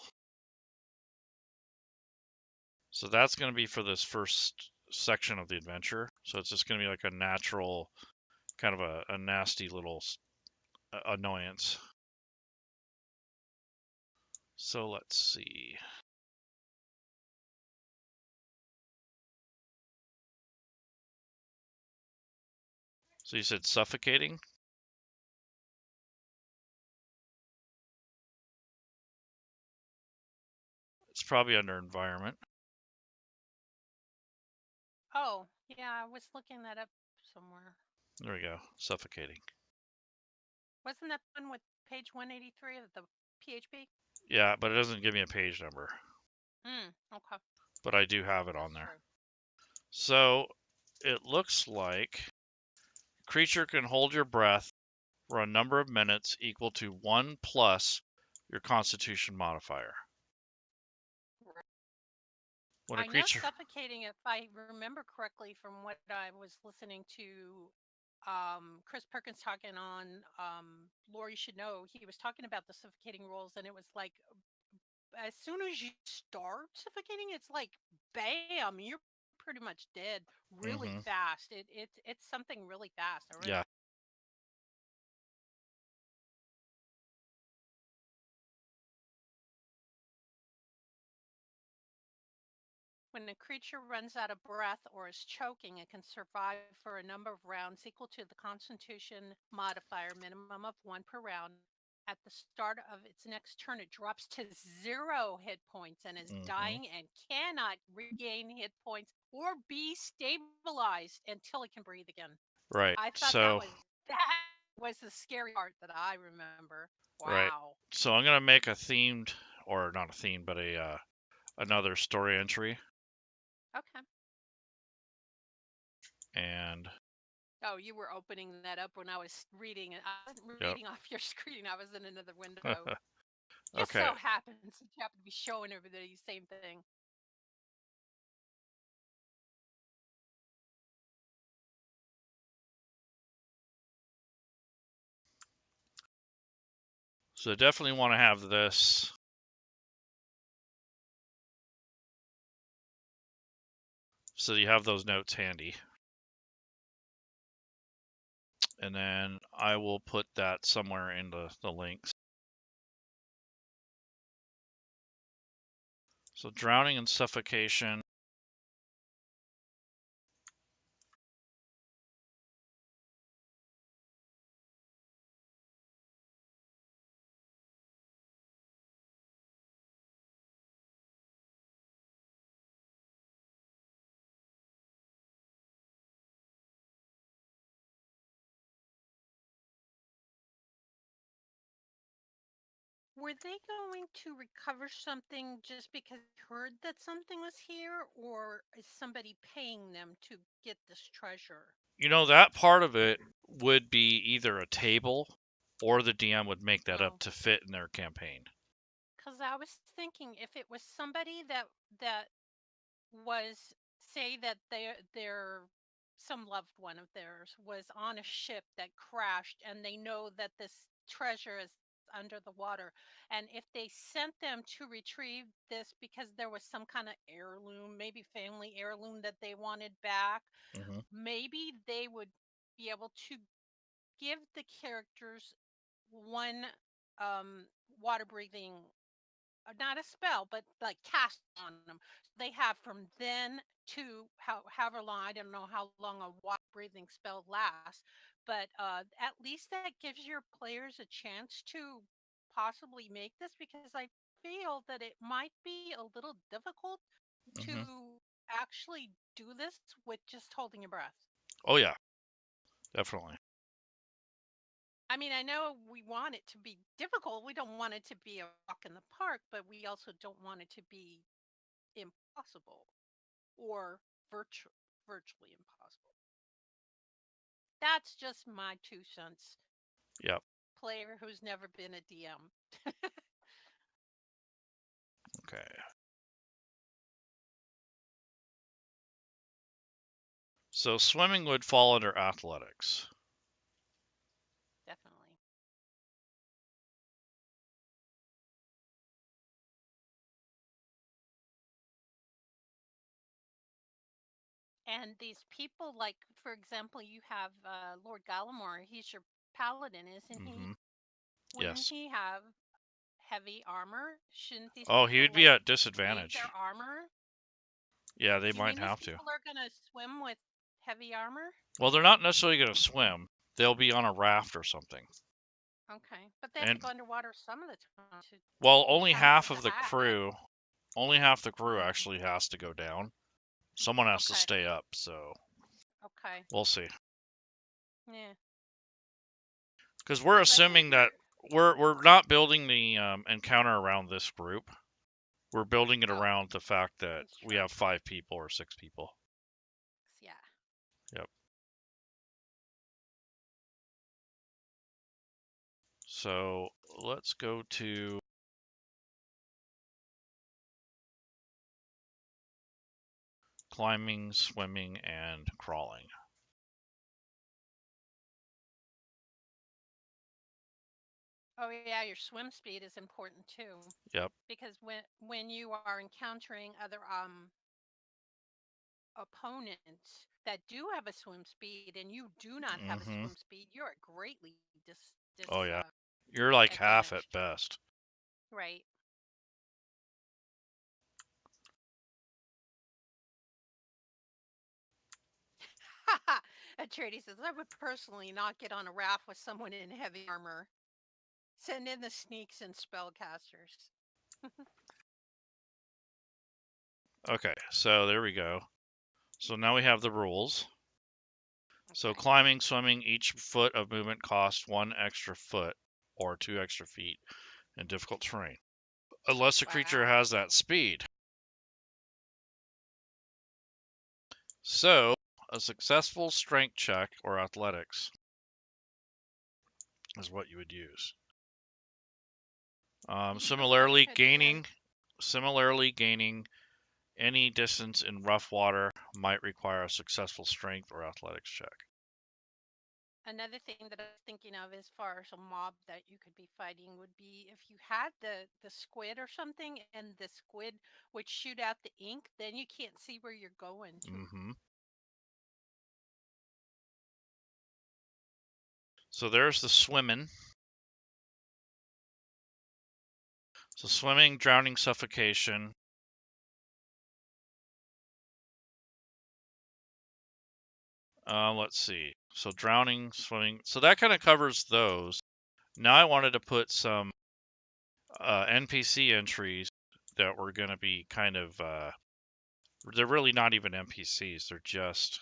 So that's going to be for this first section of the adventure. So it's just going to be like a natural, kind of a nasty little annoyance. So let's see. So you said suffocating? It's probably under environment. Oh, yeah, I was looking that up somewhere. There we go. Suffocating. Wasn't that one with page 183 of the PHP? Yeah, but it doesn't give me a page number. Okay. But I do have it on That's there. true. So it looks like creature can hold your breath for a number of minutes equal to 1 plus your constitution modifier. Right. When a I know creature. suffocating, if I remember correctly from what I was listening to Chris Perkins talking on Lore You Should Know, he was talking about the suffocating rules, and it was like as soon as you start suffocating, it's like bam, you're pretty much dead really Hmm. fast. It's something really fast. I really Yeah. When a creature runs out of breath or is choking, it can survive for a number of rounds equal to the Constitution modifier minimum of 1 per round. At the start of its next turn, it drops to 0 hit points and is Mm-hmm. dying and cannot regain hit points or be stabilized until it can breathe again. Right. I thought So, that was the scary part that I remember. right. Wow. So I'm gonna make a themed, or not a theme, but a another story entry, Okay. and Oh, you were opening that up when I was reading it. I wasn't yep. reading off your screen. I was in another window. Just Okay. so happens that you happen to be showing everybody the same thing. So definitely want to have this. So you have those notes handy. And then I will put that somewhere in the links. So drowning and suffocation. Were they going to recover something just because they heard that something was here, or is somebody paying them to get this treasure? You know, that part of it would be either a table or the DM would make that up Oh, to fit in their campaign. because I was thinking if it was somebody that was, say that their some loved one of theirs was on a ship that crashed and they know that this treasure is under the water, and if they sent them to retrieve this because there was some kind of heirloom, maybe family heirloom that they wanted back, Hmm. maybe they would be able to give the characters one water breathing, not a spell, but like cast on them. They have from then to however long, I don't know how long a water breathing spell lasts, but at least that gives your players a chance to possibly make this, because I feel that it might be a little difficult Hmm. to actually do this with just holding your breath. Oh yeah, definitely. I mean, I know we want it to be difficult. We don't want it to be a walk in the park, but we also don't want it to be impossible or virtually impossible. That's just my 2 cents. Yep. Player who's never been a DM. Okay. So swimming would fall under athletics. Definitely. And these people, like, for example, you have Lord Gallimore. He's your paladin, isn't he? Hmm. Wouldn't Yes. he have heavy armor? Shouldn't these Oh, he people, would be like, at save their disadvantage. armor? Yeah, they Do you might mean these have to. people are going to swim with heavy armor? Well, they're not necessarily going to swim. They'll be on a raft or something. Okay. But they have to And go underwater some of the time to well, encounter that. only half the crew Mm, actually has to go down. Someone has to okay. stay up, so Okay. we'll see. Yeah. Because we're Because I assuming figure. that we're not building the encounter around this group. We're building it Oh, around the fact that that's we true. have 5 people or 6 people. Yeah. Yep. So let's go to climbing, swimming, and crawling. Oh, yeah. Your swim speed is important too, Yep. because when you are encountering other opponents that do have a swim speed and you do not have a Hmm. swim speed, you are greatly Oh yeah. You're like half at advantaged. best. Right. Trady says, I would personally not get on a raft with someone in heavy armor. Send in the sneaks and spellcasters. Okay, so there we go. So now we have the rules. So Okay. climbing, swimming, each foot of movement costs 1 extra foot or 2 extra feet in difficult terrain, unless the creature Wow. has that speed. So a successful strength check or athletics is what you would use. You Similarly, could then gaining any distance in rough water might require a successful strength or athletics check. another thing that I was thinking of as far as a mob that you could be fighting would be if you had the squid or something and the squid would shoot out the ink, then you can't see where you're going to. Mm-hmm. So there's the swimming. So swimming, drowning, suffocation. Let's see. So drowning, swimming. So that kind of covers those. Now I wanted to put some NPC entries that were going to be kind of, they're really not even NPCs. They're just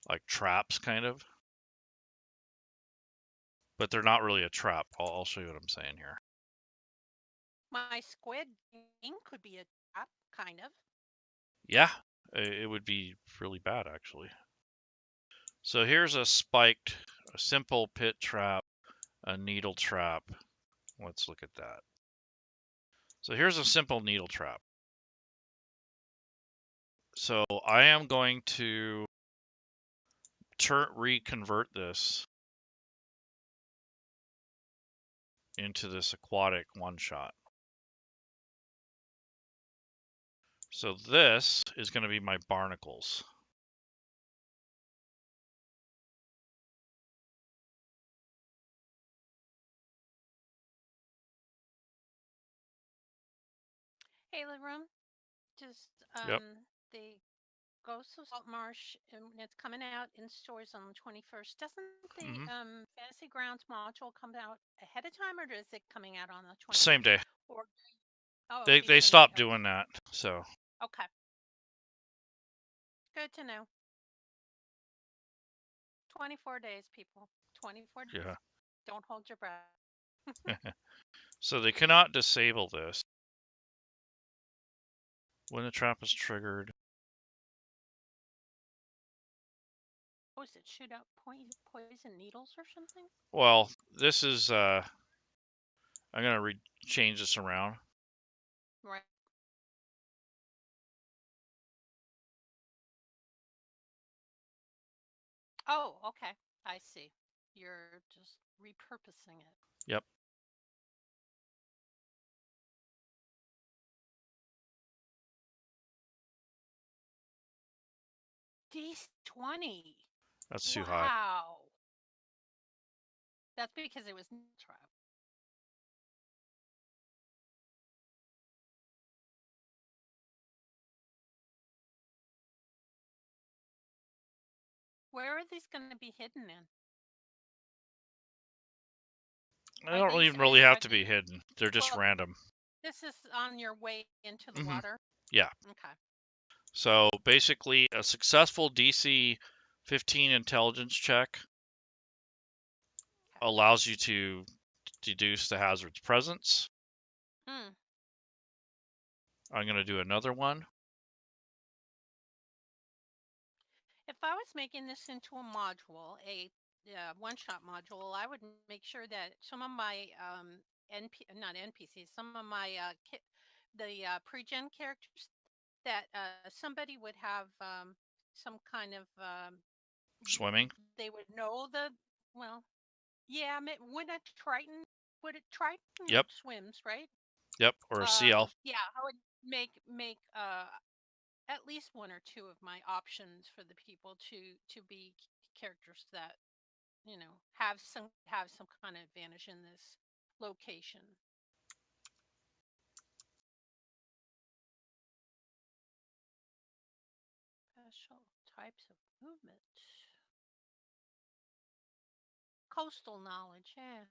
like traps, kind of. But they're not really a trap. I'll show you what I'm saying here. My squid ink could be a trap, kind of. Yeah, it would be really bad, actually. So here's a simple pit trap, a needle trap. Let's look at that. So here's a simple needle trap. So I am going to reconvert this into this aquatic one-shot. So this is going to be my barnacles. Hey, Room, just Yep. the Ghost of Saltmarsh, and it's coming out in stores on the 21st. Doesn't the Hmm. Fantasy Grounds module come out ahead of time, or is it coming out on the Same 21st? day. Or oh, it'll They be they same day. stopped doing that. So Okay, good to know. 24 days, people. 24 days. yeah. Don't hold your breath. So they cannot disable this when the trap is triggered. Oh, is it shoot out poison needles or something? Well, this is I'm gonna change this around. Right. Oh, okay. I see. You're just repurposing it. Yep. D20. That's too high. Wow. That's because it was trap. Where are these going to be hidden in? They Are don't these even really have are to they, be hidden. They're just well, random. this is on your way into the Hmm. water? Yeah. Okay. So basically, a successful DC 15 intelligence check Okay. allows you to deduce the hazard's presence. Hmm. I'm going to do another one. If I was making this into a module, a one-shot module, I would make sure that some of my not NPCs, some of my the pre-gen characters, that somebody would have some kind of Swimming. they would know the well, yeah, would a Triton Triton Yep. swims, right? Yep. Or a CL. Yeah, I would make at least one or two of my options for the people to be characters that have some kind of advantage in this location. Special types of movement. Coastal knowledge, yeah.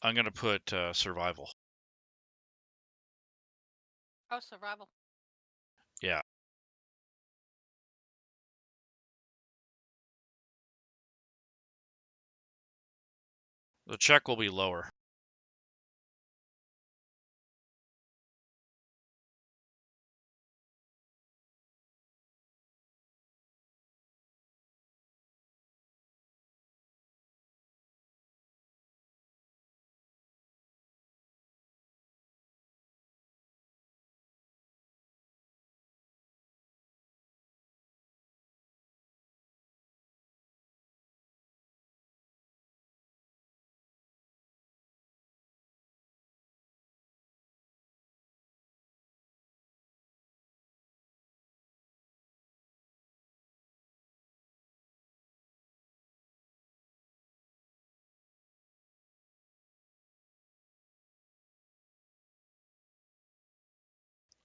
I'm gonna put survival. Oh, survival. Yeah. The check will be lower.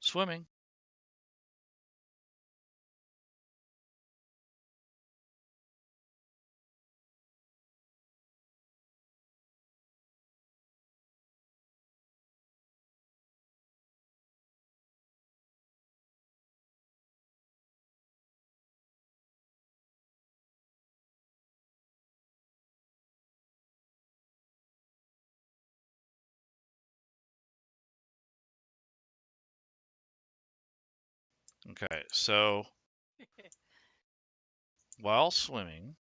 Swimming. Okay, so while swimming,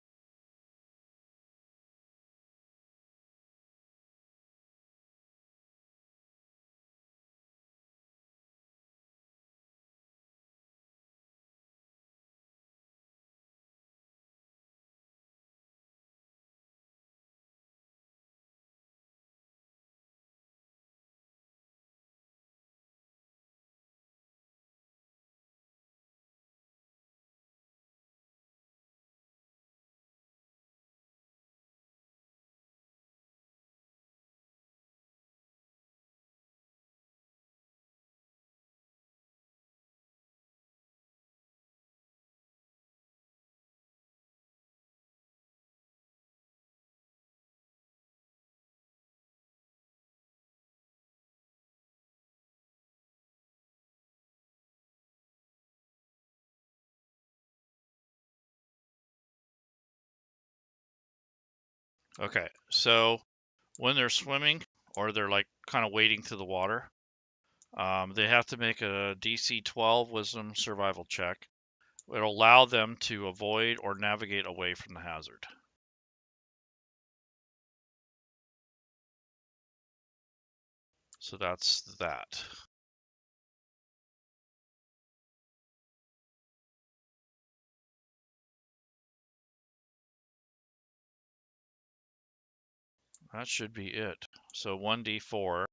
okay, so when they're swimming or they're like kind of wading through the water, they have to make a DC 12 Wisdom survival check. It'll allow them to avoid or navigate away from the hazard. So that's that. That should be it. So 1d4,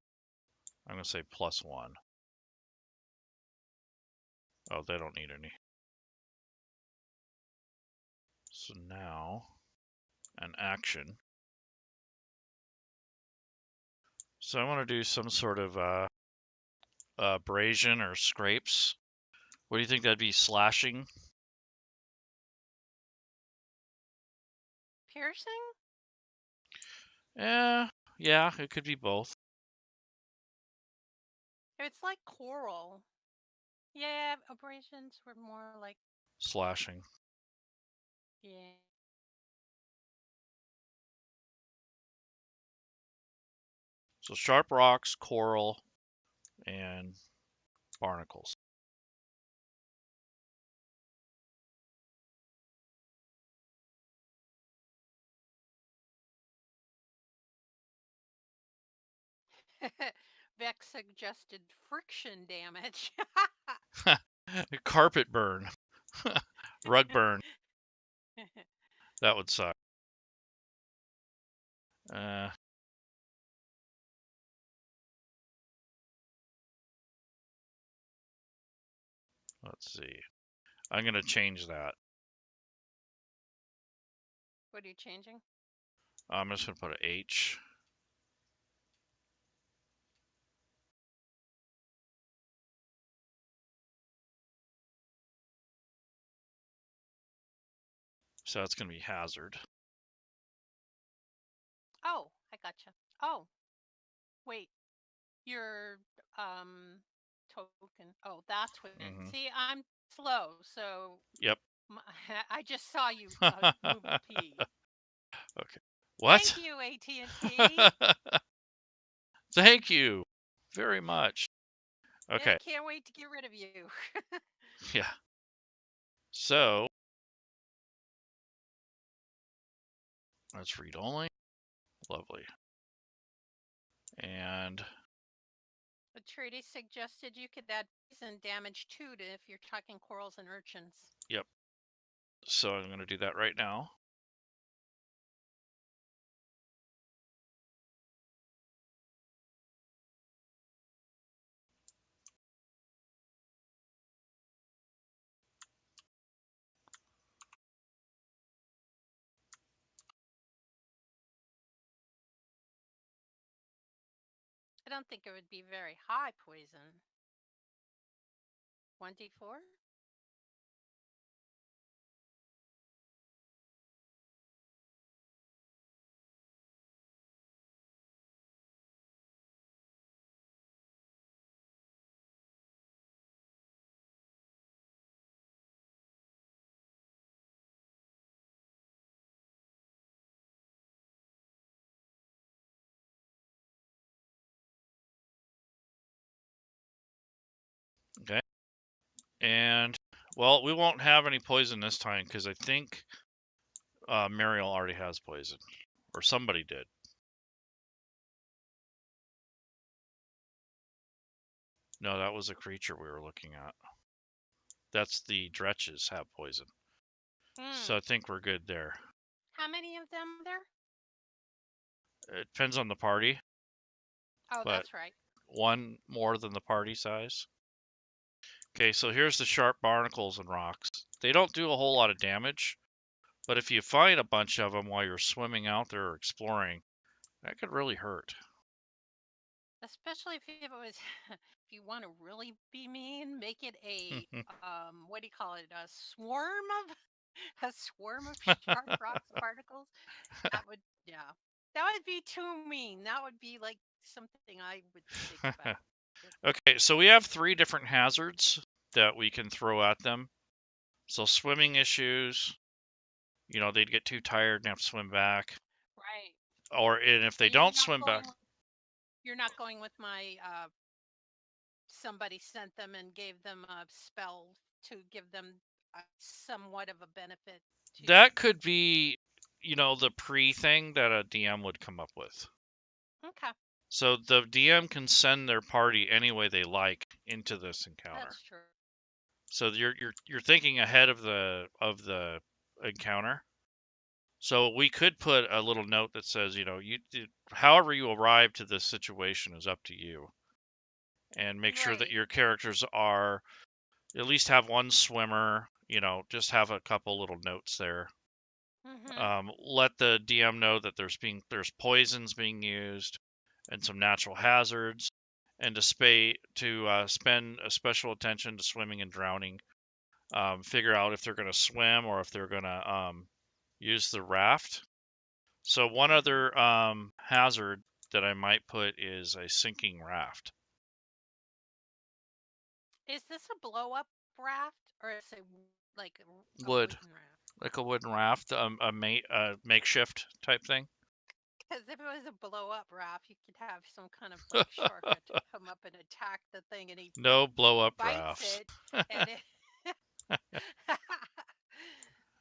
I'm going to say +1. Oh, they don't need any. So now, an action. So I want to do some sort of abrasion or scrapes. What do you think that'd be? Slashing? Piercing? Yeah, it could be both. It's like coral. Yeah, abrasions were more like, Slashing. yeah. So sharp rocks, coral, and barnacles. Vex suggested friction damage. Carpet burn. Rug burn. That would suck. Uh, let's see. I'm going to change that. What are you changing? I'm just going to put an H. So that's going to be hazard. Oh, I gotcha. Oh, wait, your token. Oh, that's what it. Hmm. See, I'm slow, so Yep. my, I just saw you move the P. Okay. What? Thank you, AT&T. Thank you very much. Yeah, Okay. can't wait to get rid of you. Yeah. So let's read only. Lovely. And But Trudy suggested you could add poison damage too to if you're talking corals and urchins. yep. So I'm going to do that right now. I don't think it would be very high poison. 1d4? Okay. And well, we won't have any poison this time because I think Muriel already has poison, or somebody did. No, that was a creature we were looking at. That's the Dretches have poison. So I think we're good there. How many of them are there? It depends on the party, Oh, but that's right. one more than the party size. Okay, so here's the sharp barnacles and rocks. They don't do a whole lot of damage, but if you find a bunch of them while you're swimming out there or exploring, that could really hurt. Especially if it was, if you want to really be mean, make it a, what do you call it? A swarm of, a swarm of sharp rocks particles. That would, yeah, that would be too mean. That would be like something I would think about. Okay, so we have 3 different hazards that we can throw at them. So swimming issues, they'd get too tired and have to swim back. Right. And if they And you're don't not swim back, going, you're not going with my, somebody sent them and gave them a spell to give them somewhat of a benefit to. that could be, the pre-thing that a DM would come up with. Okay. So the DM can send their party any way they like into this encounter. That's true. So you're thinking ahead of the encounter. So we could put a little note that says, however you arrive to this situation is up to you, and make sure that Right. your characters are at least have one swimmer. Just have a couple little notes there. Let the DM know that there's poisons being used and some natural hazards, and to spend a special attention to swimming and drowning. Figure out if they're going to swim or if they're going to use the raft. So one other hazard that I might put is a sinking raft. Is this a blow up raft or is it like a Wood, wooden raft? like a wooden raft, a makeshift type thing. Because if it was a blow up raft, you could have some kind of like shark come up and attack the thing, and he No blow up bites rafts. it, and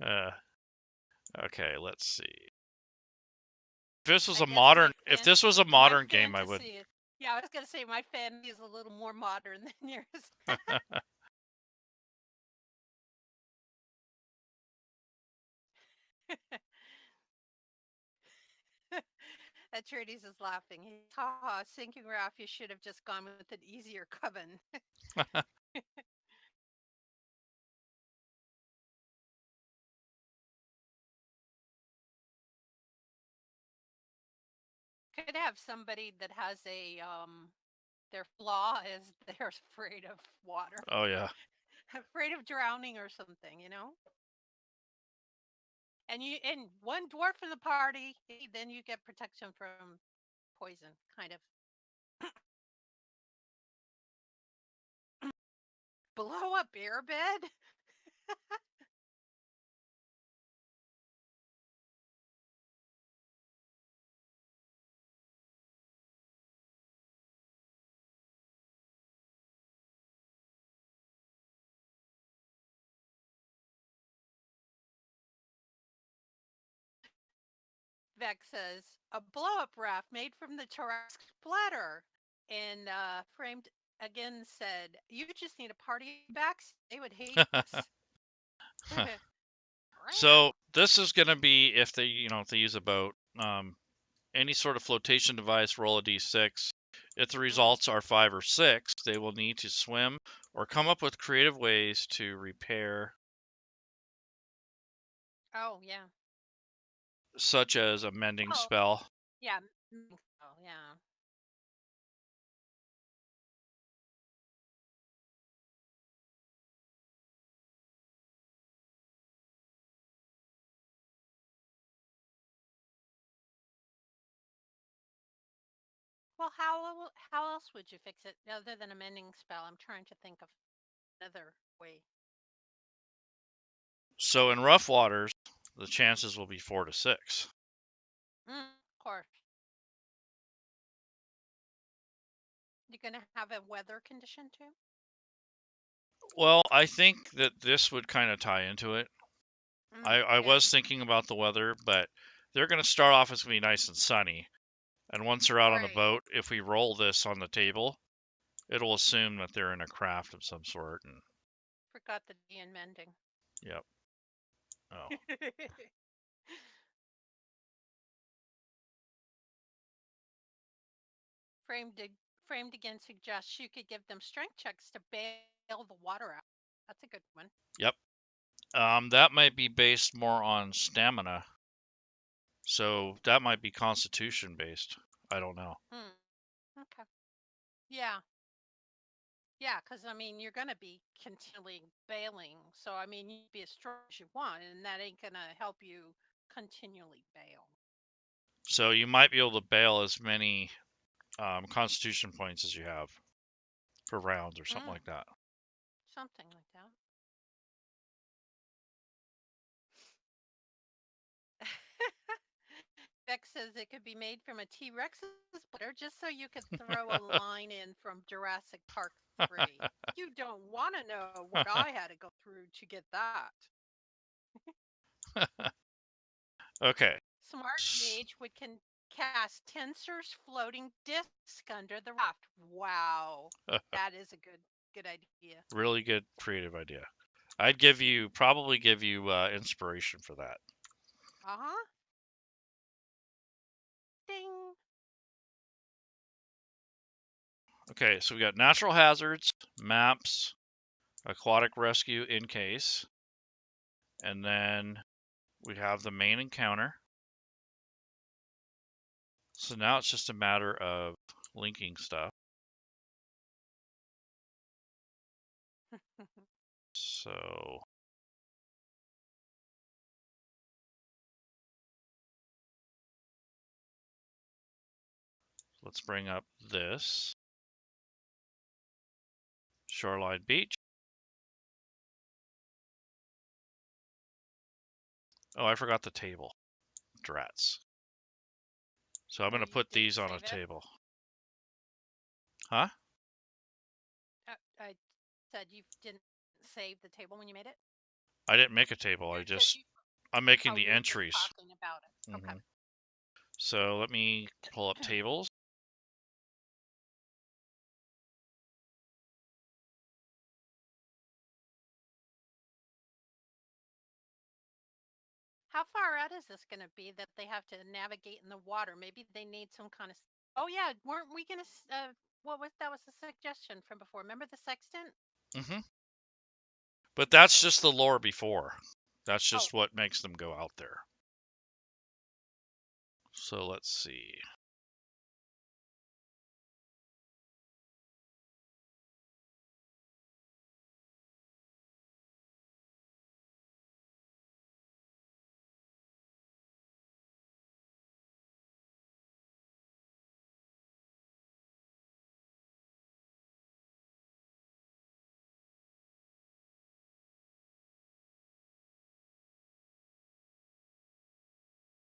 it. Okay, let's see. If I guess my this was a my modern game, I would. fantasy. Yeah, I was gonna say my fantasy is a little more modern than yours. Atreides is laughing. Ha, sinking raft. You should have just gone with an easier coven. Could have somebody that has a their flaw is they're afraid of water, Oh yeah. afraid of drowning or something. and one dwarf in the party, then you get protection from poison, kind of. Blow up airbed? Vex says a blow up raft made from the Tarrasque splatter. And Framed again said, "You just need a party backs. They would hate us." So this is going to be if they, if they use a boat, any sort of flotation device, roll a d6. If the results are 5 or 6, they will need to swim or come up with creative ways to repair, Oh, yeah. such as a mending Oh, spell. yeah. Oh, yeah. Well, how else would you fix it other than a mending spell? I'm trying to think of another way. So in rough waters, the chances will be 4 to 6. Of course. You're gonna have a weather condition too. Well, I think that this would kind of tie into it. I Yeah. was thinking about the weather, but they're going to start off as going to be nice and sunny. And once they're out on the Right. boat, if we roll this on the table, it'll assume that they're in a craft of some sort. And Forgot the D in mending. yep. Oh. Framed Framed again suggests you could give them strength checks to bail the water out. That's a good one. Yep. That might be based more on stamina. So that might be constitution based. I don't know. Okay. Yeah. Yeah, because I mean, you're going to be continually bailing. So, I mean, you be as strong as you want, and that ain't going to help you continually bail. So you might be able to bail as many constitution points as you have for rounds or something like that. Something like that. Beck says it could be made from a T Rex's splitter just so you could throw a line in from Jurassic Park 3. You don't want to know what I had to go through to get that. Okay. Smart Mage would can cast Tensor's floating disc under the raft. Wow. That is a good idea. Really good creative idea. I'd probably give you inspiration for that. Uh-huh. Ding. Okay, so we got natural hazards, maps, aquatic rescue in case, and then we have the main encounter. So now it's just a matter of linking stuff. So let's bring up this Shoreline Beach. Oh, I forgot the table. Drats. So I'm going to put these on a table. Huh? I said you didn't save the table when you made it? I didn't make a table. I'm making the you were just entries. talking about it. Okay. So let me pull up tables. How far out is this going to be that they have to navigate in the water? Maybe they need some kind of. Oh yeah, weren't we going to? What was that? Was a suggestion from before? Remember the sextant? But that's just the lore before. That's Oh. just what makes them go out there. So let's see.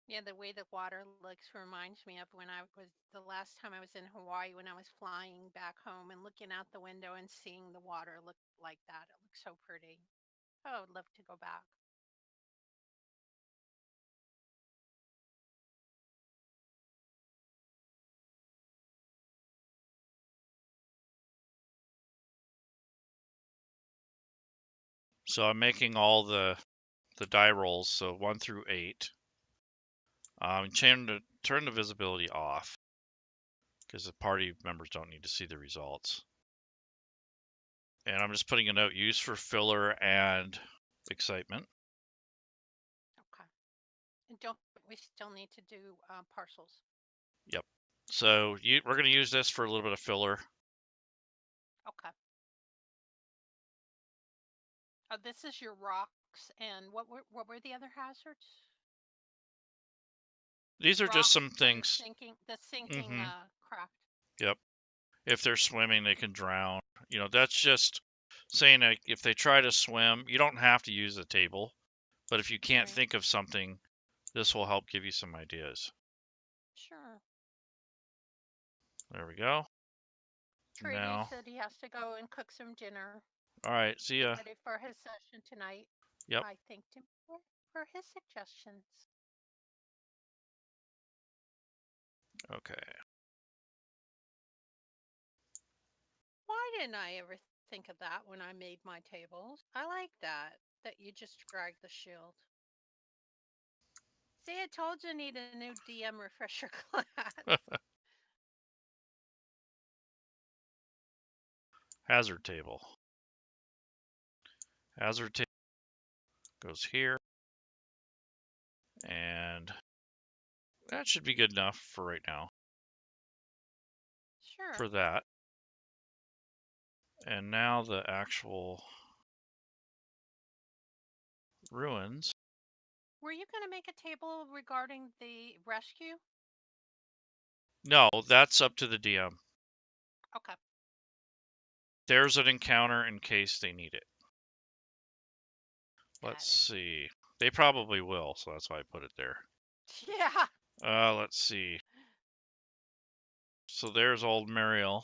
Yeah, the way the water looks reminds me of when I was the last time I was in Hawaii when I was flying back home and looking out the window and seeing the water look like that. It looks so pretty. Oh, I would love to go back. So I'm making all the die rolls, so 1 through 8. Turn the visibility off because the party members don't need to see the results. And I'm just putting a note: use for filler and excitement. Okay. And don't we still need to do parcels? Yep. So we're going to use this for a little bit of filler. Okay. This is your rocks, and what were the other hazards? These are just Rocks some and things. the sinking Mm-hmm. craft. Yep. If they're swimming, they can drown. That's just saying that if they try to swim, you don't have to use the table. But if you can't Right. think of something, this will help give you some ideas. Sure. There we go. Trudy Now, said he has to go and cook some dinner. all right, see Get ya. ready for his session tonight. Yep. I thanked him for his suggestions. Okay. Why didn't I ever think of that when I made my tables? I like that you just drag the shield. See, I told you I need a new DM refresher class. Hazard table. Hazard table goes here. And that should be good enough for right now. Sure. For that. And now the actual ruins. Were you going to make a table regarding the rescue? No, that's up to the DM. Okay. There's an encounter in case they need it. Let's Got see. They probably will, so that's why I put it there. it. Yeah. Let's see. So there's old Mariel.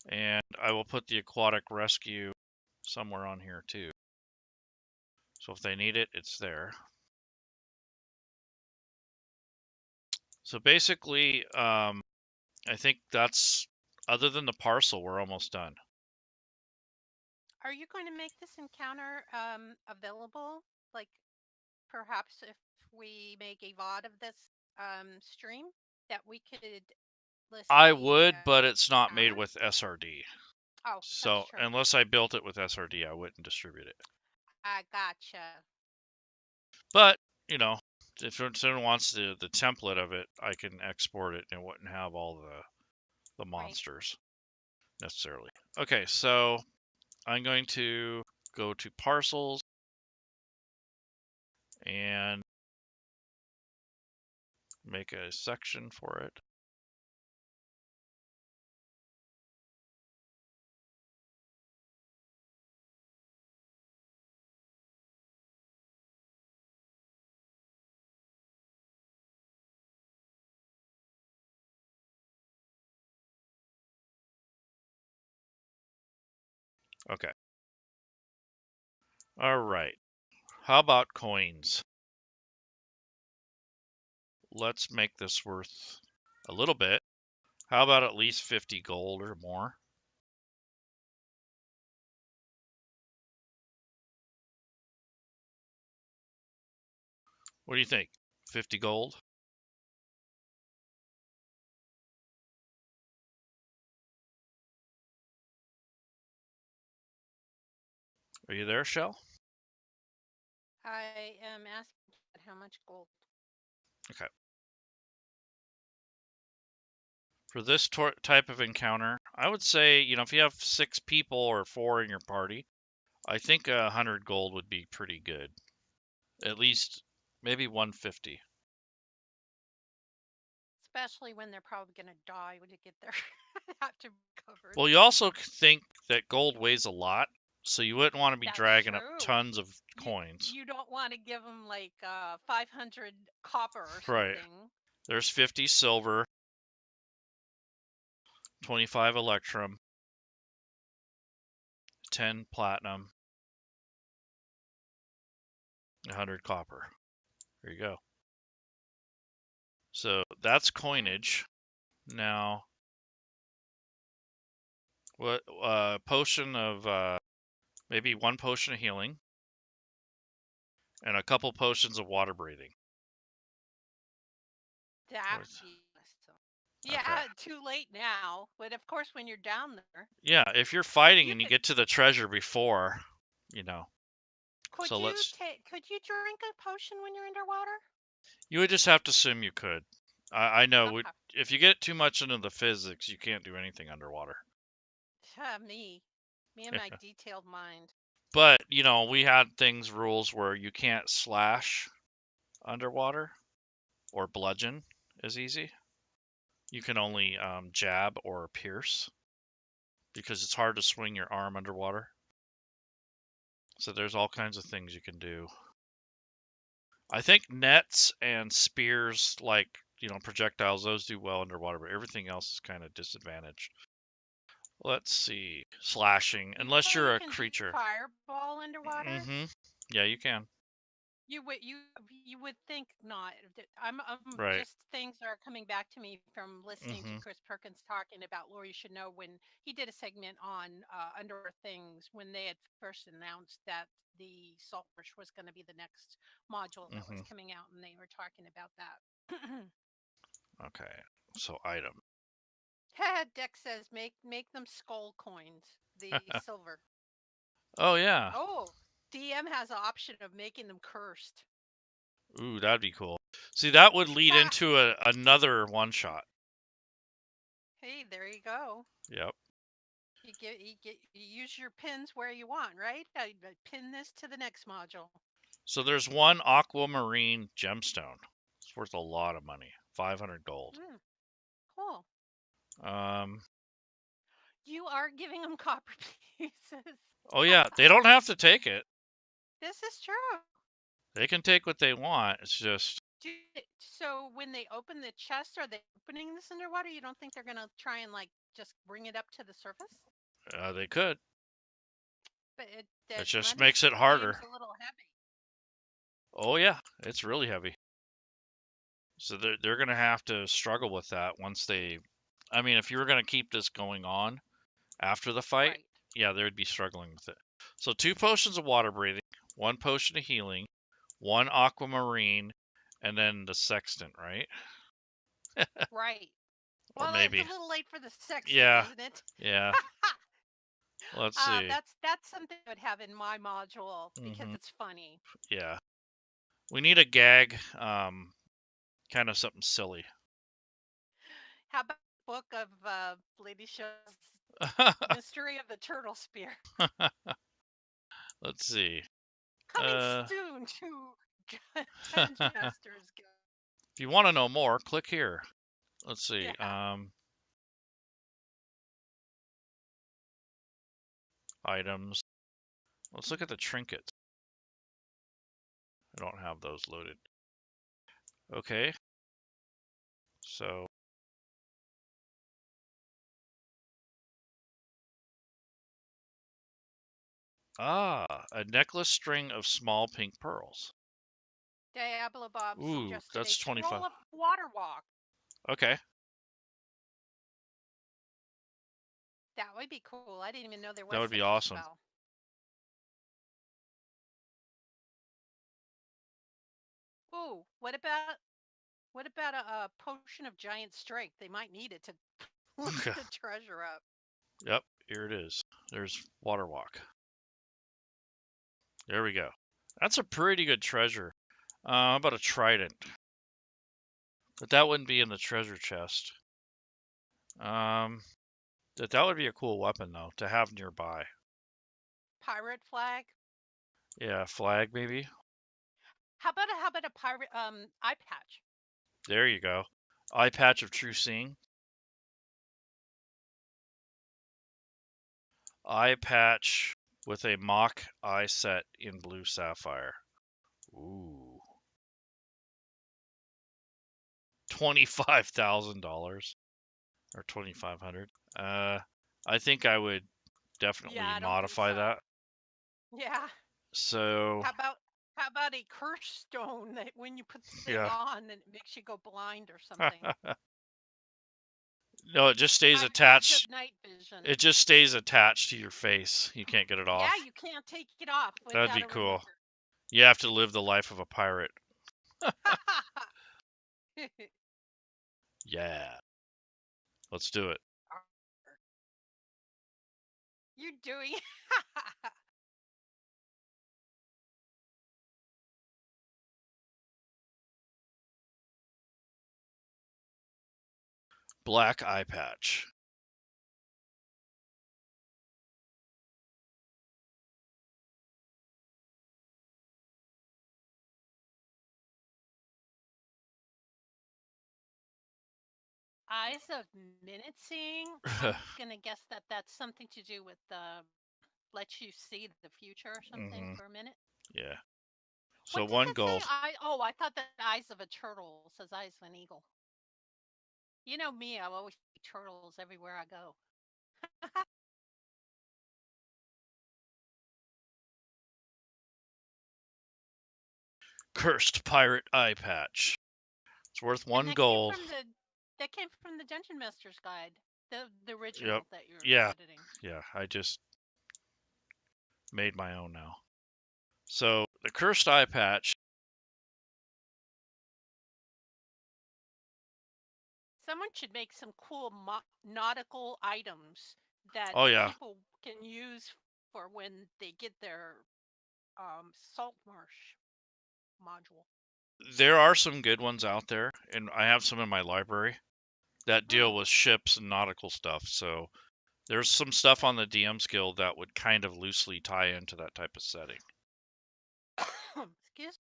And I will put the aquatic rescue somewhere on here too. So if they need it, it's there. So basically, I think that's, other than the parcel, we're almost done. Are you going to make this encounter available? Like perhaps if we make a VOD of this stream, that we could list I the would, but it's not made encounter? with SRD. Oh, So that's true. unless I built it with SRD, I wouldn't distribute it. I gotcha. But, if someone wants the template of it, I can export it and it wouldn't have all the Right. monsters necessarily. Okay, so I'm going to go to parcels and make a section for it. Okay. All right. How about coins? Let's make this worth a little bit. How about at least 50 gold or more? What do you think? 50 gold? Are you there, Shell? I am asking how much gold. Okay. For this type of encounter, I would say, if you have 6 people or 4 in your party, I think 100 gold would be pretty good. At least maybe 150. Especially when they're probably going to die when you get there. Have to be covered. Well, you also think that gold weighs a lot, So you wouldn't want to be That's dragging up true. tons of coins. You don't want to give them like 500 copper or Right. something. There's 50 silver, 25 electrum, 10 platinum, 100 copper. There you go. So that's coinage. Now, what potion of maybe one potion of healing and a couple potions of water breathing. That Worth. would be awesome. Yeah, Okay. too late now. But of course, when you're down there, Yeah, if you're fighting you and you could get to the treasure before, you know. could So you let's. take could you drink a potion when you're underwater? You would just have to assume you could. I know. Okay. If you get too much into the physics, you can't do anything underwater. Me and my detailed mind. But we had rules where you can't slash underwater or bludgeon as easy. You can only jab or pierce because it's hard to swing your arm underwater. So there's all kinds of things you can do. I think nets and spears, like projectiles, those do well underwater, but everything else is kind of disadvantaged. Let's see, slashing, You unless know you're you a can do creature. fireball underwater. Yeah, you can. You would think not. I'm Right. just things are coming back to me from listening to Mm-hmm. Chris Perkins talking about Lore You Should Know when he did a segment on Underwater Things when they had first announced that the Saltmarsh was going to be the next module that was Mm-hmm. coming out, and they were talking about that. Okay. So item. Dex says make them skull coins, the silver. Oh yeah. Oh, DM has an option of making them cursed. Ooh, that'd be cool. See, that would lead into another one shot. Hey, there you go. Yep. You use your pins where you want, right? I pin this to the next module. So there's one aquamarine gemstone. It's worth a lot of money. 500 gold. Cool. Um. You are giving them copper pieces. Oh yeah, they don't have to take it. This is true. They can take what they want. It's just. So when they open the chest, are they opening this underwater? You don't think they're gonna try and just bring it up to the surface? They could. But It just money makes it harder. seems a little heavy. Oh yeah, it's really heavy. So they're gonna have to struggle with that once they. I mean, if you were gonna keep this going on after the fight, Right. yeah, they would be struggling with it. So 2 potions of water breathing, 1 potion of healing, 1 aquamarine, and then the sextant, right? Right. Or Well, it's maybe. a little late for the sextant, Yeah. isn't it? Yeah. Let's see. That's something I would have in my module because Hmm. it's funny. Yeah. We need a gag, kind of something silly. How about the book of Lady Show's Mystery of the Turtle Spear? Let's see. Coming soon to Dungeon Masters Guild. If you want to know more, click here. Let's see. Yeah. Items. Let's look at the trinkets. I don't have those loaded. Okay. So. A necklace string of small pink pearls. Diablo Bob Ooh, suggested a that's 25. scroll of water walk. Okay. That would be cool. I didn't even know there was That would be such a awesome. spell. Ooh, what about a potion of giant strength? They might need it to lift the treasure up. Yep, here it is. There's water walk. There we go. That's a pretty good treasure. How about a trident? But that wouldn't be in the treasure chest. That would be a cool weapon though to have nearby. Pirate flag. Yeah, flag maybe. How about a pirate eye patch? There you go. Eye patch of true seeing. Eye patch with a mock eye set in blue sapphire. Ooh. $25,000 or 2,500. I think I would Yeah, definitely I don't think modify so. that. Yeah. So, How about a curse stone that when you put the thing yeah. on, then it makes you go blind or something? No, it just stays Active attached. night vision. It just stays attached to your face. You can't get it Yeah, off. you can't take it off That'd without be a cool. remover. You have to live the life of a pirate. Yeah. Let's do it. You're doing. Black eye patch. Eyes of menacing. I'm gonna guess that that's something to do with lets you see the future or something Hmm. for a minute. Yeah. So What does one it say? gold. I thought the eyes of a turtle says eyes of an eagle. You know me, I always see turtles everywhere I go. Cursed pirate eye patch. It's worth And one gold. that came from the Dungeon Master's Guide, the Yep. original that you're Yeah. editing. Yeah. I just made my own now. So the cursed eye patch. Someone should make some cool nautical items that Oh yeah. people can use for when they get their salt marsh module. There are some good ones out there, and I have some in my library that deal Hmm. with ships and nautical stuff. So there's some stuff on the DM's Guild that would kind of loosely tie into that type of setting. Excuse.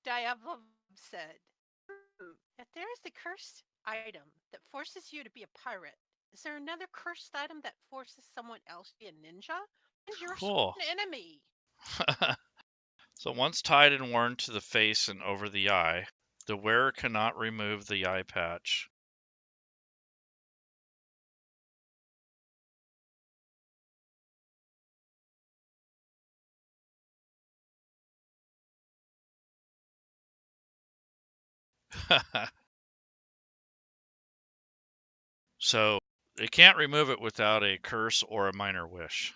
Diablo said, if there is the cursed item that forces you to be a pirate, is there another cursed item that forces someone else to be a ninja? And your Cool. sworn enemy. So once tied and worn to the face and over the eye, the wearer cannot remove the eye patch. So they can't remove it without a curse or a minor wish.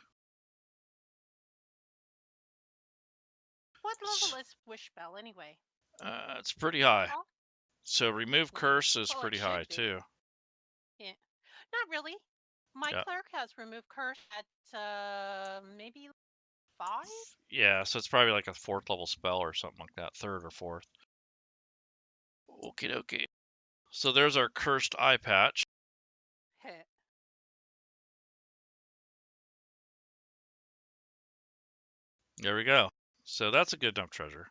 What level is Wish Bell anyway? It's pretty Do you high. recall? So remove Ooh, curse is well, it pretty high should be. too. Yeah. Not really. My Yeah. cleric has removed curse at maybe 5? Yeah, so it's probably like a fourth level spell or something like that, third or fourth. Okay, okay. So there's our cursed eye patch. There we go. So that's a good enough treasure.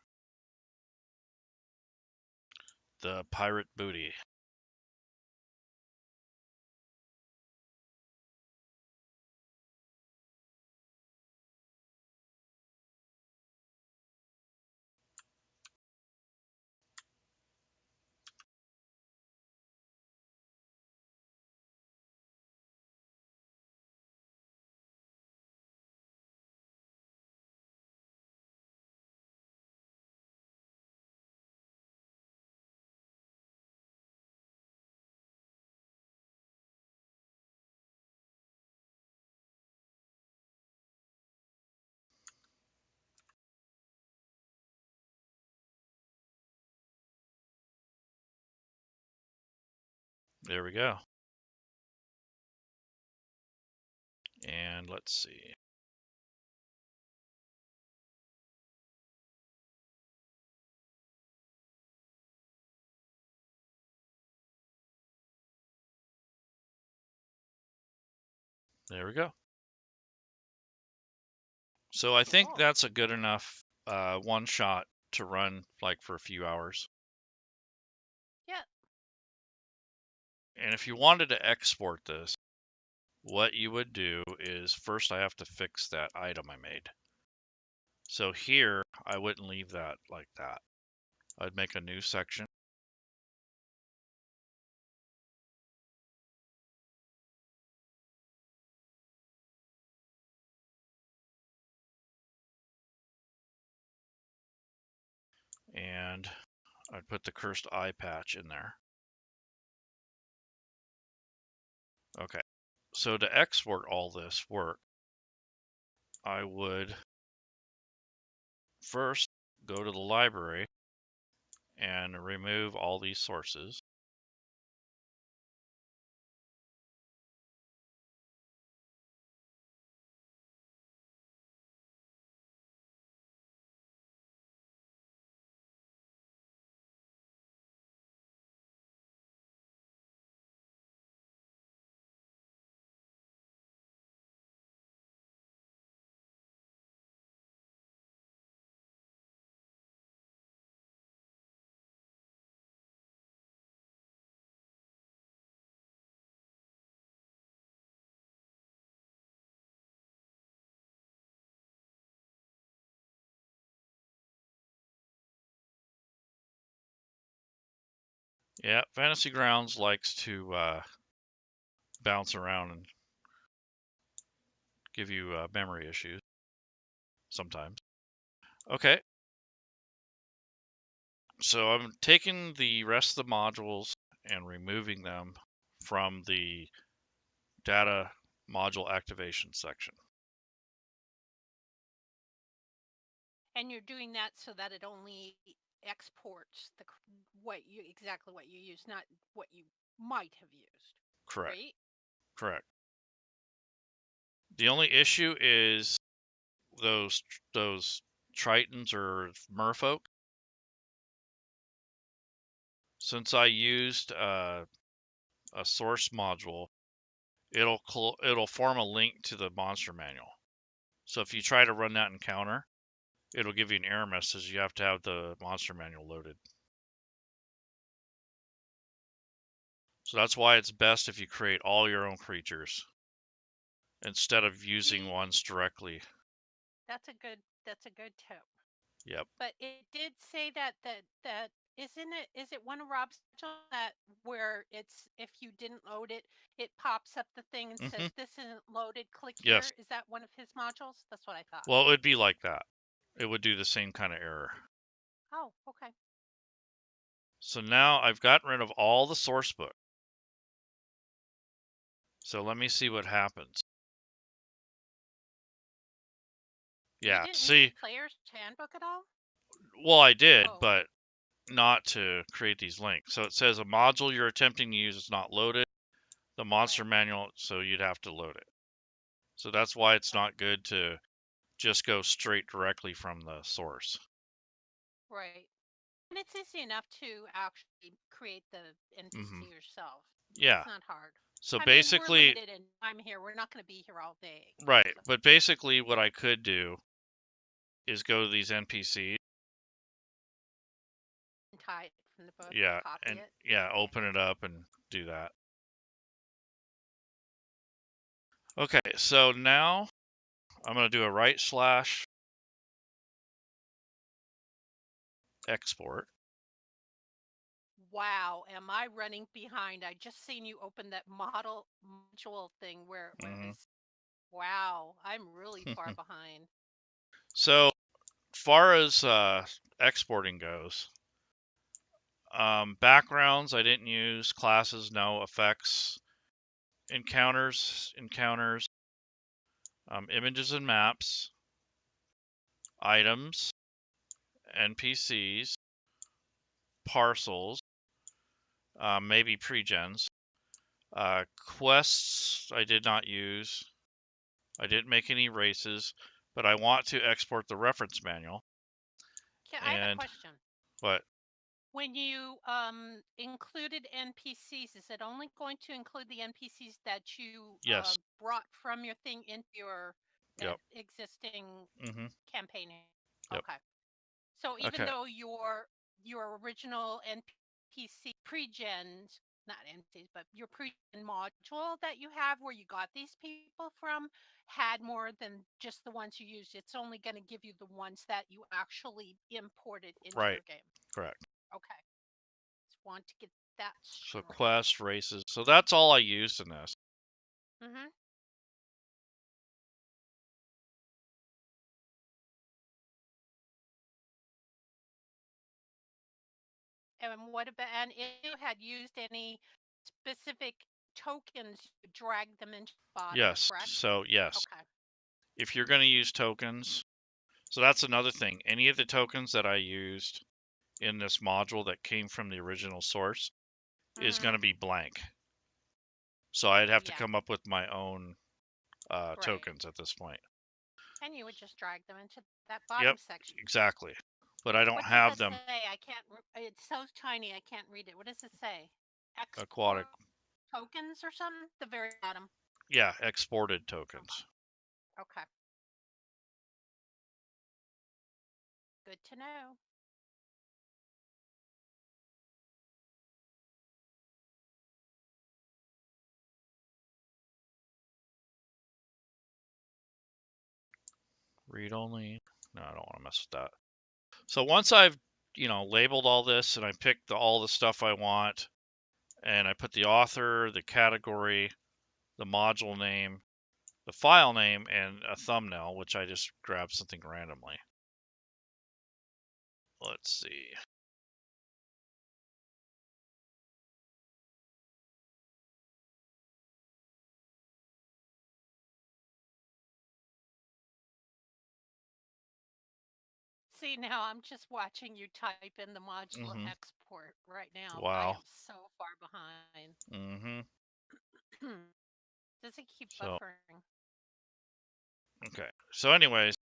The pirate booty. There we go. And let's see. There we go. So I think Cool. that's a good enough one shot to run like for a few hours. Yeah. And if you wanted to export this, what you would do is first I have to fix that item I made. So here, I wouldn't leave that like that. I'd make a new section. And I'd put the cursed eye patch in there. Okay, so to export all this work, I would first go to the library and remove all these sources. Yeah, Fantasy Grounds likes to bounce around and give you memory issues sometimes. Okay, so I'm taking the rest of the modules and removing them from the data module activation section. And you're doing that so that it only exports exactly what you use, not what you might have used. Correct. Right? Correct. The only issue is those Tritons or merfolk. Since I used a source module, it'll form a link to the monster manual. So if you try to run that encounter, it'll give you an error message. You have to have the monster manual loaded. So that's why it's best if you create all your own creatures instead of using ones directly. That's a good tip. Yep. But it did say that is it one of Rob's modules that where it's if you didn't load it, it pops up the thing and says this isn't loaded, click Yes. here. Is that one of his modules? That's what I thought. Well, it would be like that. It would do the same kind of error. Oh, okay. So now I've gotten rid of all the source book. So let me see what happens. Yeah, You didn't see, use player's handbook at all? well, I did, Oh. but not to create these links. So it says a module you're attempting to use is not loaded. The monster manual, so you'd have to load it. So that's why it's not good to just go straight directly from the source. Right. And it's easy enough to actually create the NPC yourself. Yeah. It's not hard. So I mean, we're basically, limited in time here. We're not going to be here all day. right. So. But basically, what I could do is go to these NPCs. And tie it from the book. Yeah. Copy And it. yeah, open it up and do that. Okay. So now I'm going to do a // export. Wow, am I running behind? I just seen you open that module thing where it was. Wow, I'm really far behind. So far as exporting goes, backgrounds I didn't use, classes no, effects, encounters, images and maps, items, NPCs, parcels, maybe pregens. Quests I did not use. I didn't make any races, but I want to export the reference manual. Yeah, I have a question. What? When you included NPCs, is it only going to include the NPCs that you Yes. brought from your thing into your Yep. existing Mm-hmm. campaign? Yep. Okay. So even Okay. though your original NPC pre-gen, not NPCs, but your pre-gen module that you have where you got these people from had more than just the ones you used. It's only going to give you the ones that you actually imported into Right. your game. Correct. Okay. Just want to get that So straight. quest, races. So that's all I used in this. Mm-hmm. And what about, and if you had used any specific tokens, you dragged them into the body, Yes. correct? So yes, Okay. if you're going to use tokens, so that's another thing. Any of the tokens that I used in this module that came from the original source is going Mm-hmm. to be blank. So I'd have to Yeah, come up with my own right. tokens at this point. And you would just drag them into that Yep, bottom section. exactly. But I don't What does have that them say? I can't, it's so tiny, I can't read it. What does it say? aquatic. Export tokens or something? The very bottom. Yeah, exported tokens. Okay. Good to know. Read only. No, I don't want to mess with that. So once I've, labeled all this and I picked all the stuff I want and I put the author, the category, the module name, the file name, and a thumbnail, which I just grabbed something randomly. Let's see. See, now I'm just watching you type in the module Mm-hmm. export right now. I Wow. am so far behind. Mm-hmm. Does it keep So, buffering? okay. So anyways,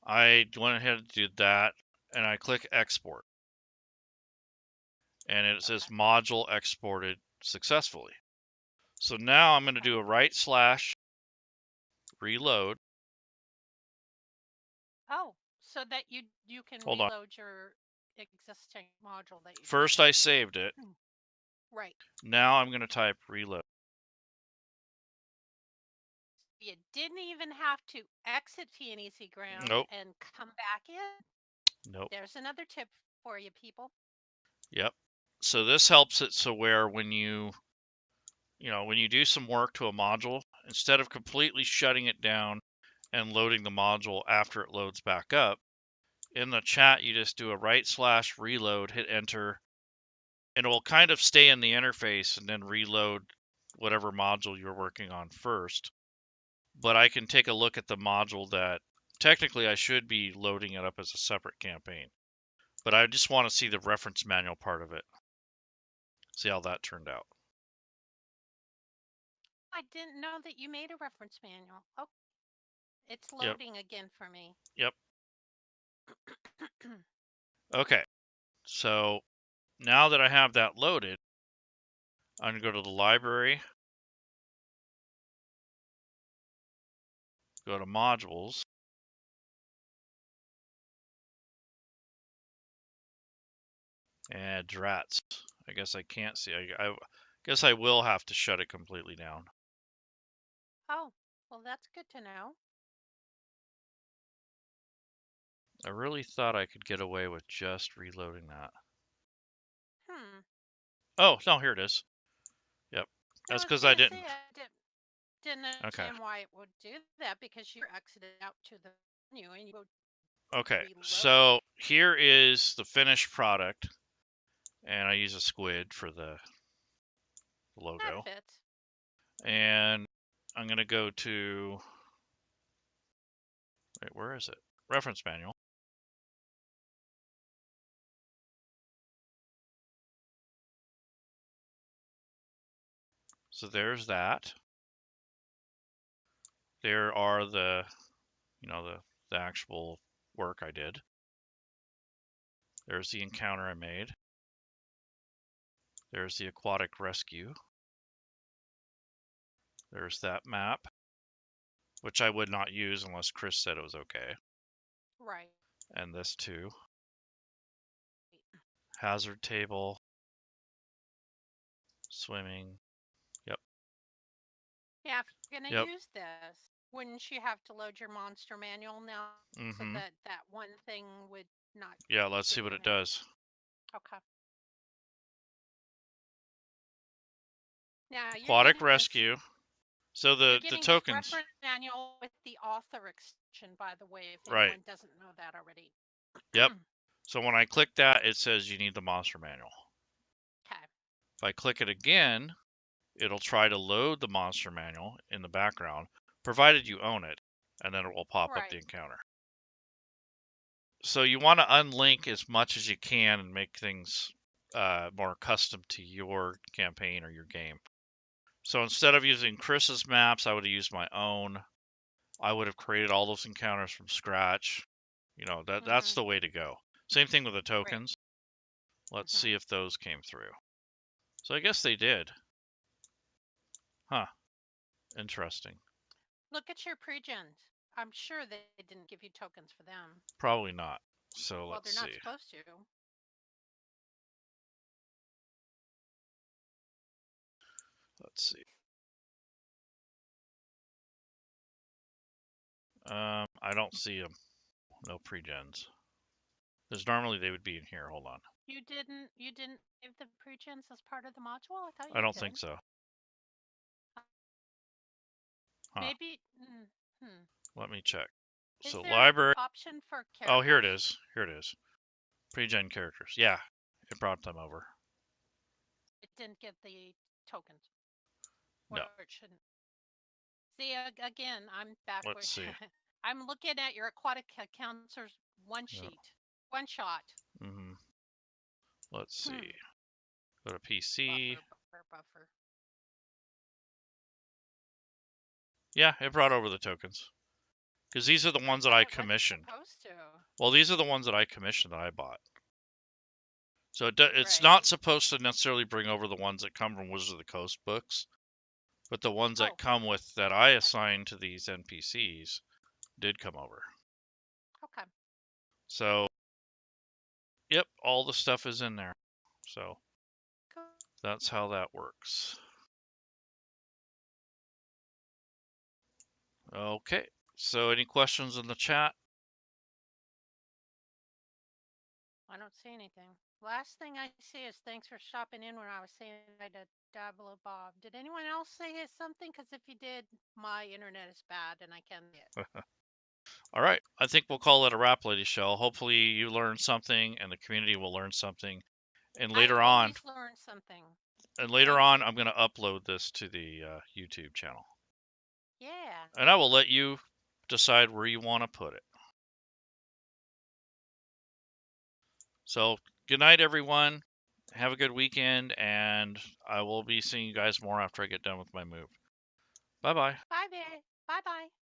I went ahead and did that and I click export and it says Okay. module exported successfully. So now I'm going to Okay. do a right slash reload. Oh, so that you can Hold on. reload your existing module that you just First made. I saved it. Right. Now I'm going to type reload. You didn't even have to exit Easy Grounds Nope. and come back in. Nope. There's another tip for you people. Yep. So this helps it so where when you do some work to a module, instead of completely shutting it down and loading the module after it loads back up, in the chat you just do a right slash reload, hit enter, and it will kind of stay in the interface and then reload whatever module you're working on first. But I can take a look at the module that technically I should be loading it up as a separate campaign. But I just want to see the reference manual part of it. See how that turned out. I didn't know that you made a reference manual. Oh, it's Yep. loading again for me. Yep. Okay. So now that I have that loaded, I'm going to go to the library, go to modules, and drats. I guess I can't see. I guess I will have to shut it completely down. Oh, well, that's good to know. I really thought I could get away with just reloading that. Hmm. Oh, no, here it is. Yep. I That's was because I gonna didn't. say didn't Okay. understand why it would do that because you're exited out to the menu and you go Okay. reload. So here is the finished product, and I use a squid for the That logo. fits. And I'm going to go to, wait, where is it? Reference manual. So there's that. There are the actual work I did. There's the encounter I made. There's the aquatic rescue. There's that map, which I would not use unless Chris said it was okay. Right. And this too. hazard table, swimming. Yep. Yeah, if you're gonna Yep. use this, wouldn't you have to load your monster manual now so Mm-hmm. that that one thing would not Yeah, let's get see what in it there? does. Okay. Now Aquatic rescue. So you're the getting this tokens, reference manual with the author extension, by the way, if right. anyone doesn't know that already. Yep. So when I click that, it says you need the monster manual. Okay. If I click it again, it'll try to load the monster manual in the background, provided you own it, and then it will pop up the Right. encounter. So you want to unlink as much as you can and make things more custom to your campaign or your game. So instead of using Chris's maps, I would have used my own. I would have created all those encounters from scratch. You know, that's the way to go. Same thing with the Right. tokens. Let's see if those came through. So I guess they did. Huh. Interesting. Look at your pre-gens. I'm sure they didn't give you tokens for them. Probably not. So Well, let's they're not see. supposed to. Let's see. I don't see them. No pre-gens. Because normally they would be in here. Hold on. You didn't give the pre-gens as part of the module? I thought I you don't did. think so. Huh. Maybe. Let me check. Is So there an library. option for Oh, here it characters? is. Here it is. Pre-gen characters. Yeah, it brought them over. It didn't get the tokens. No. Or it shouldn't. See, again, I'm Let's backward. see. I'm looking at your aquatic counselor's one Yeah. sheet, one shot. Mm-hmm. Let's see. Go to PC. Buffer. Yeah, it brought over the tokens. Because these are the ones that I It wasn't commissioned. supposed to. Well, these are the ones that I commissioned that I bought. So it's Right. not supposed to necessarily bring over the ones that come from Wizards of the Coast books, but the ones that come with that I assigned to these NPCs did come over. Okay. So, yep, all the stuff is in there. So Cool. that's how that works. Okay. So any questions in the chat? I don't see anything. Last thing I see is thanks for stopping in when I was saying hi to Dablo Bob. Did anyone else say something? Because if you did, my internet is bad and I can't see it. All right. I think we'll call it a wrap, Lady Shell. Hopefully you learned something and the community will learn something. And later I on, always learn something. I'm Thank you. going to upload this to the YouTube channel. Yeah. And I will let you decide where you want to put it. So, good night, everyone. Have a good weekend, and I will be seeing you guys more after I get done with my move. Bye bye. Bye, Bye bye.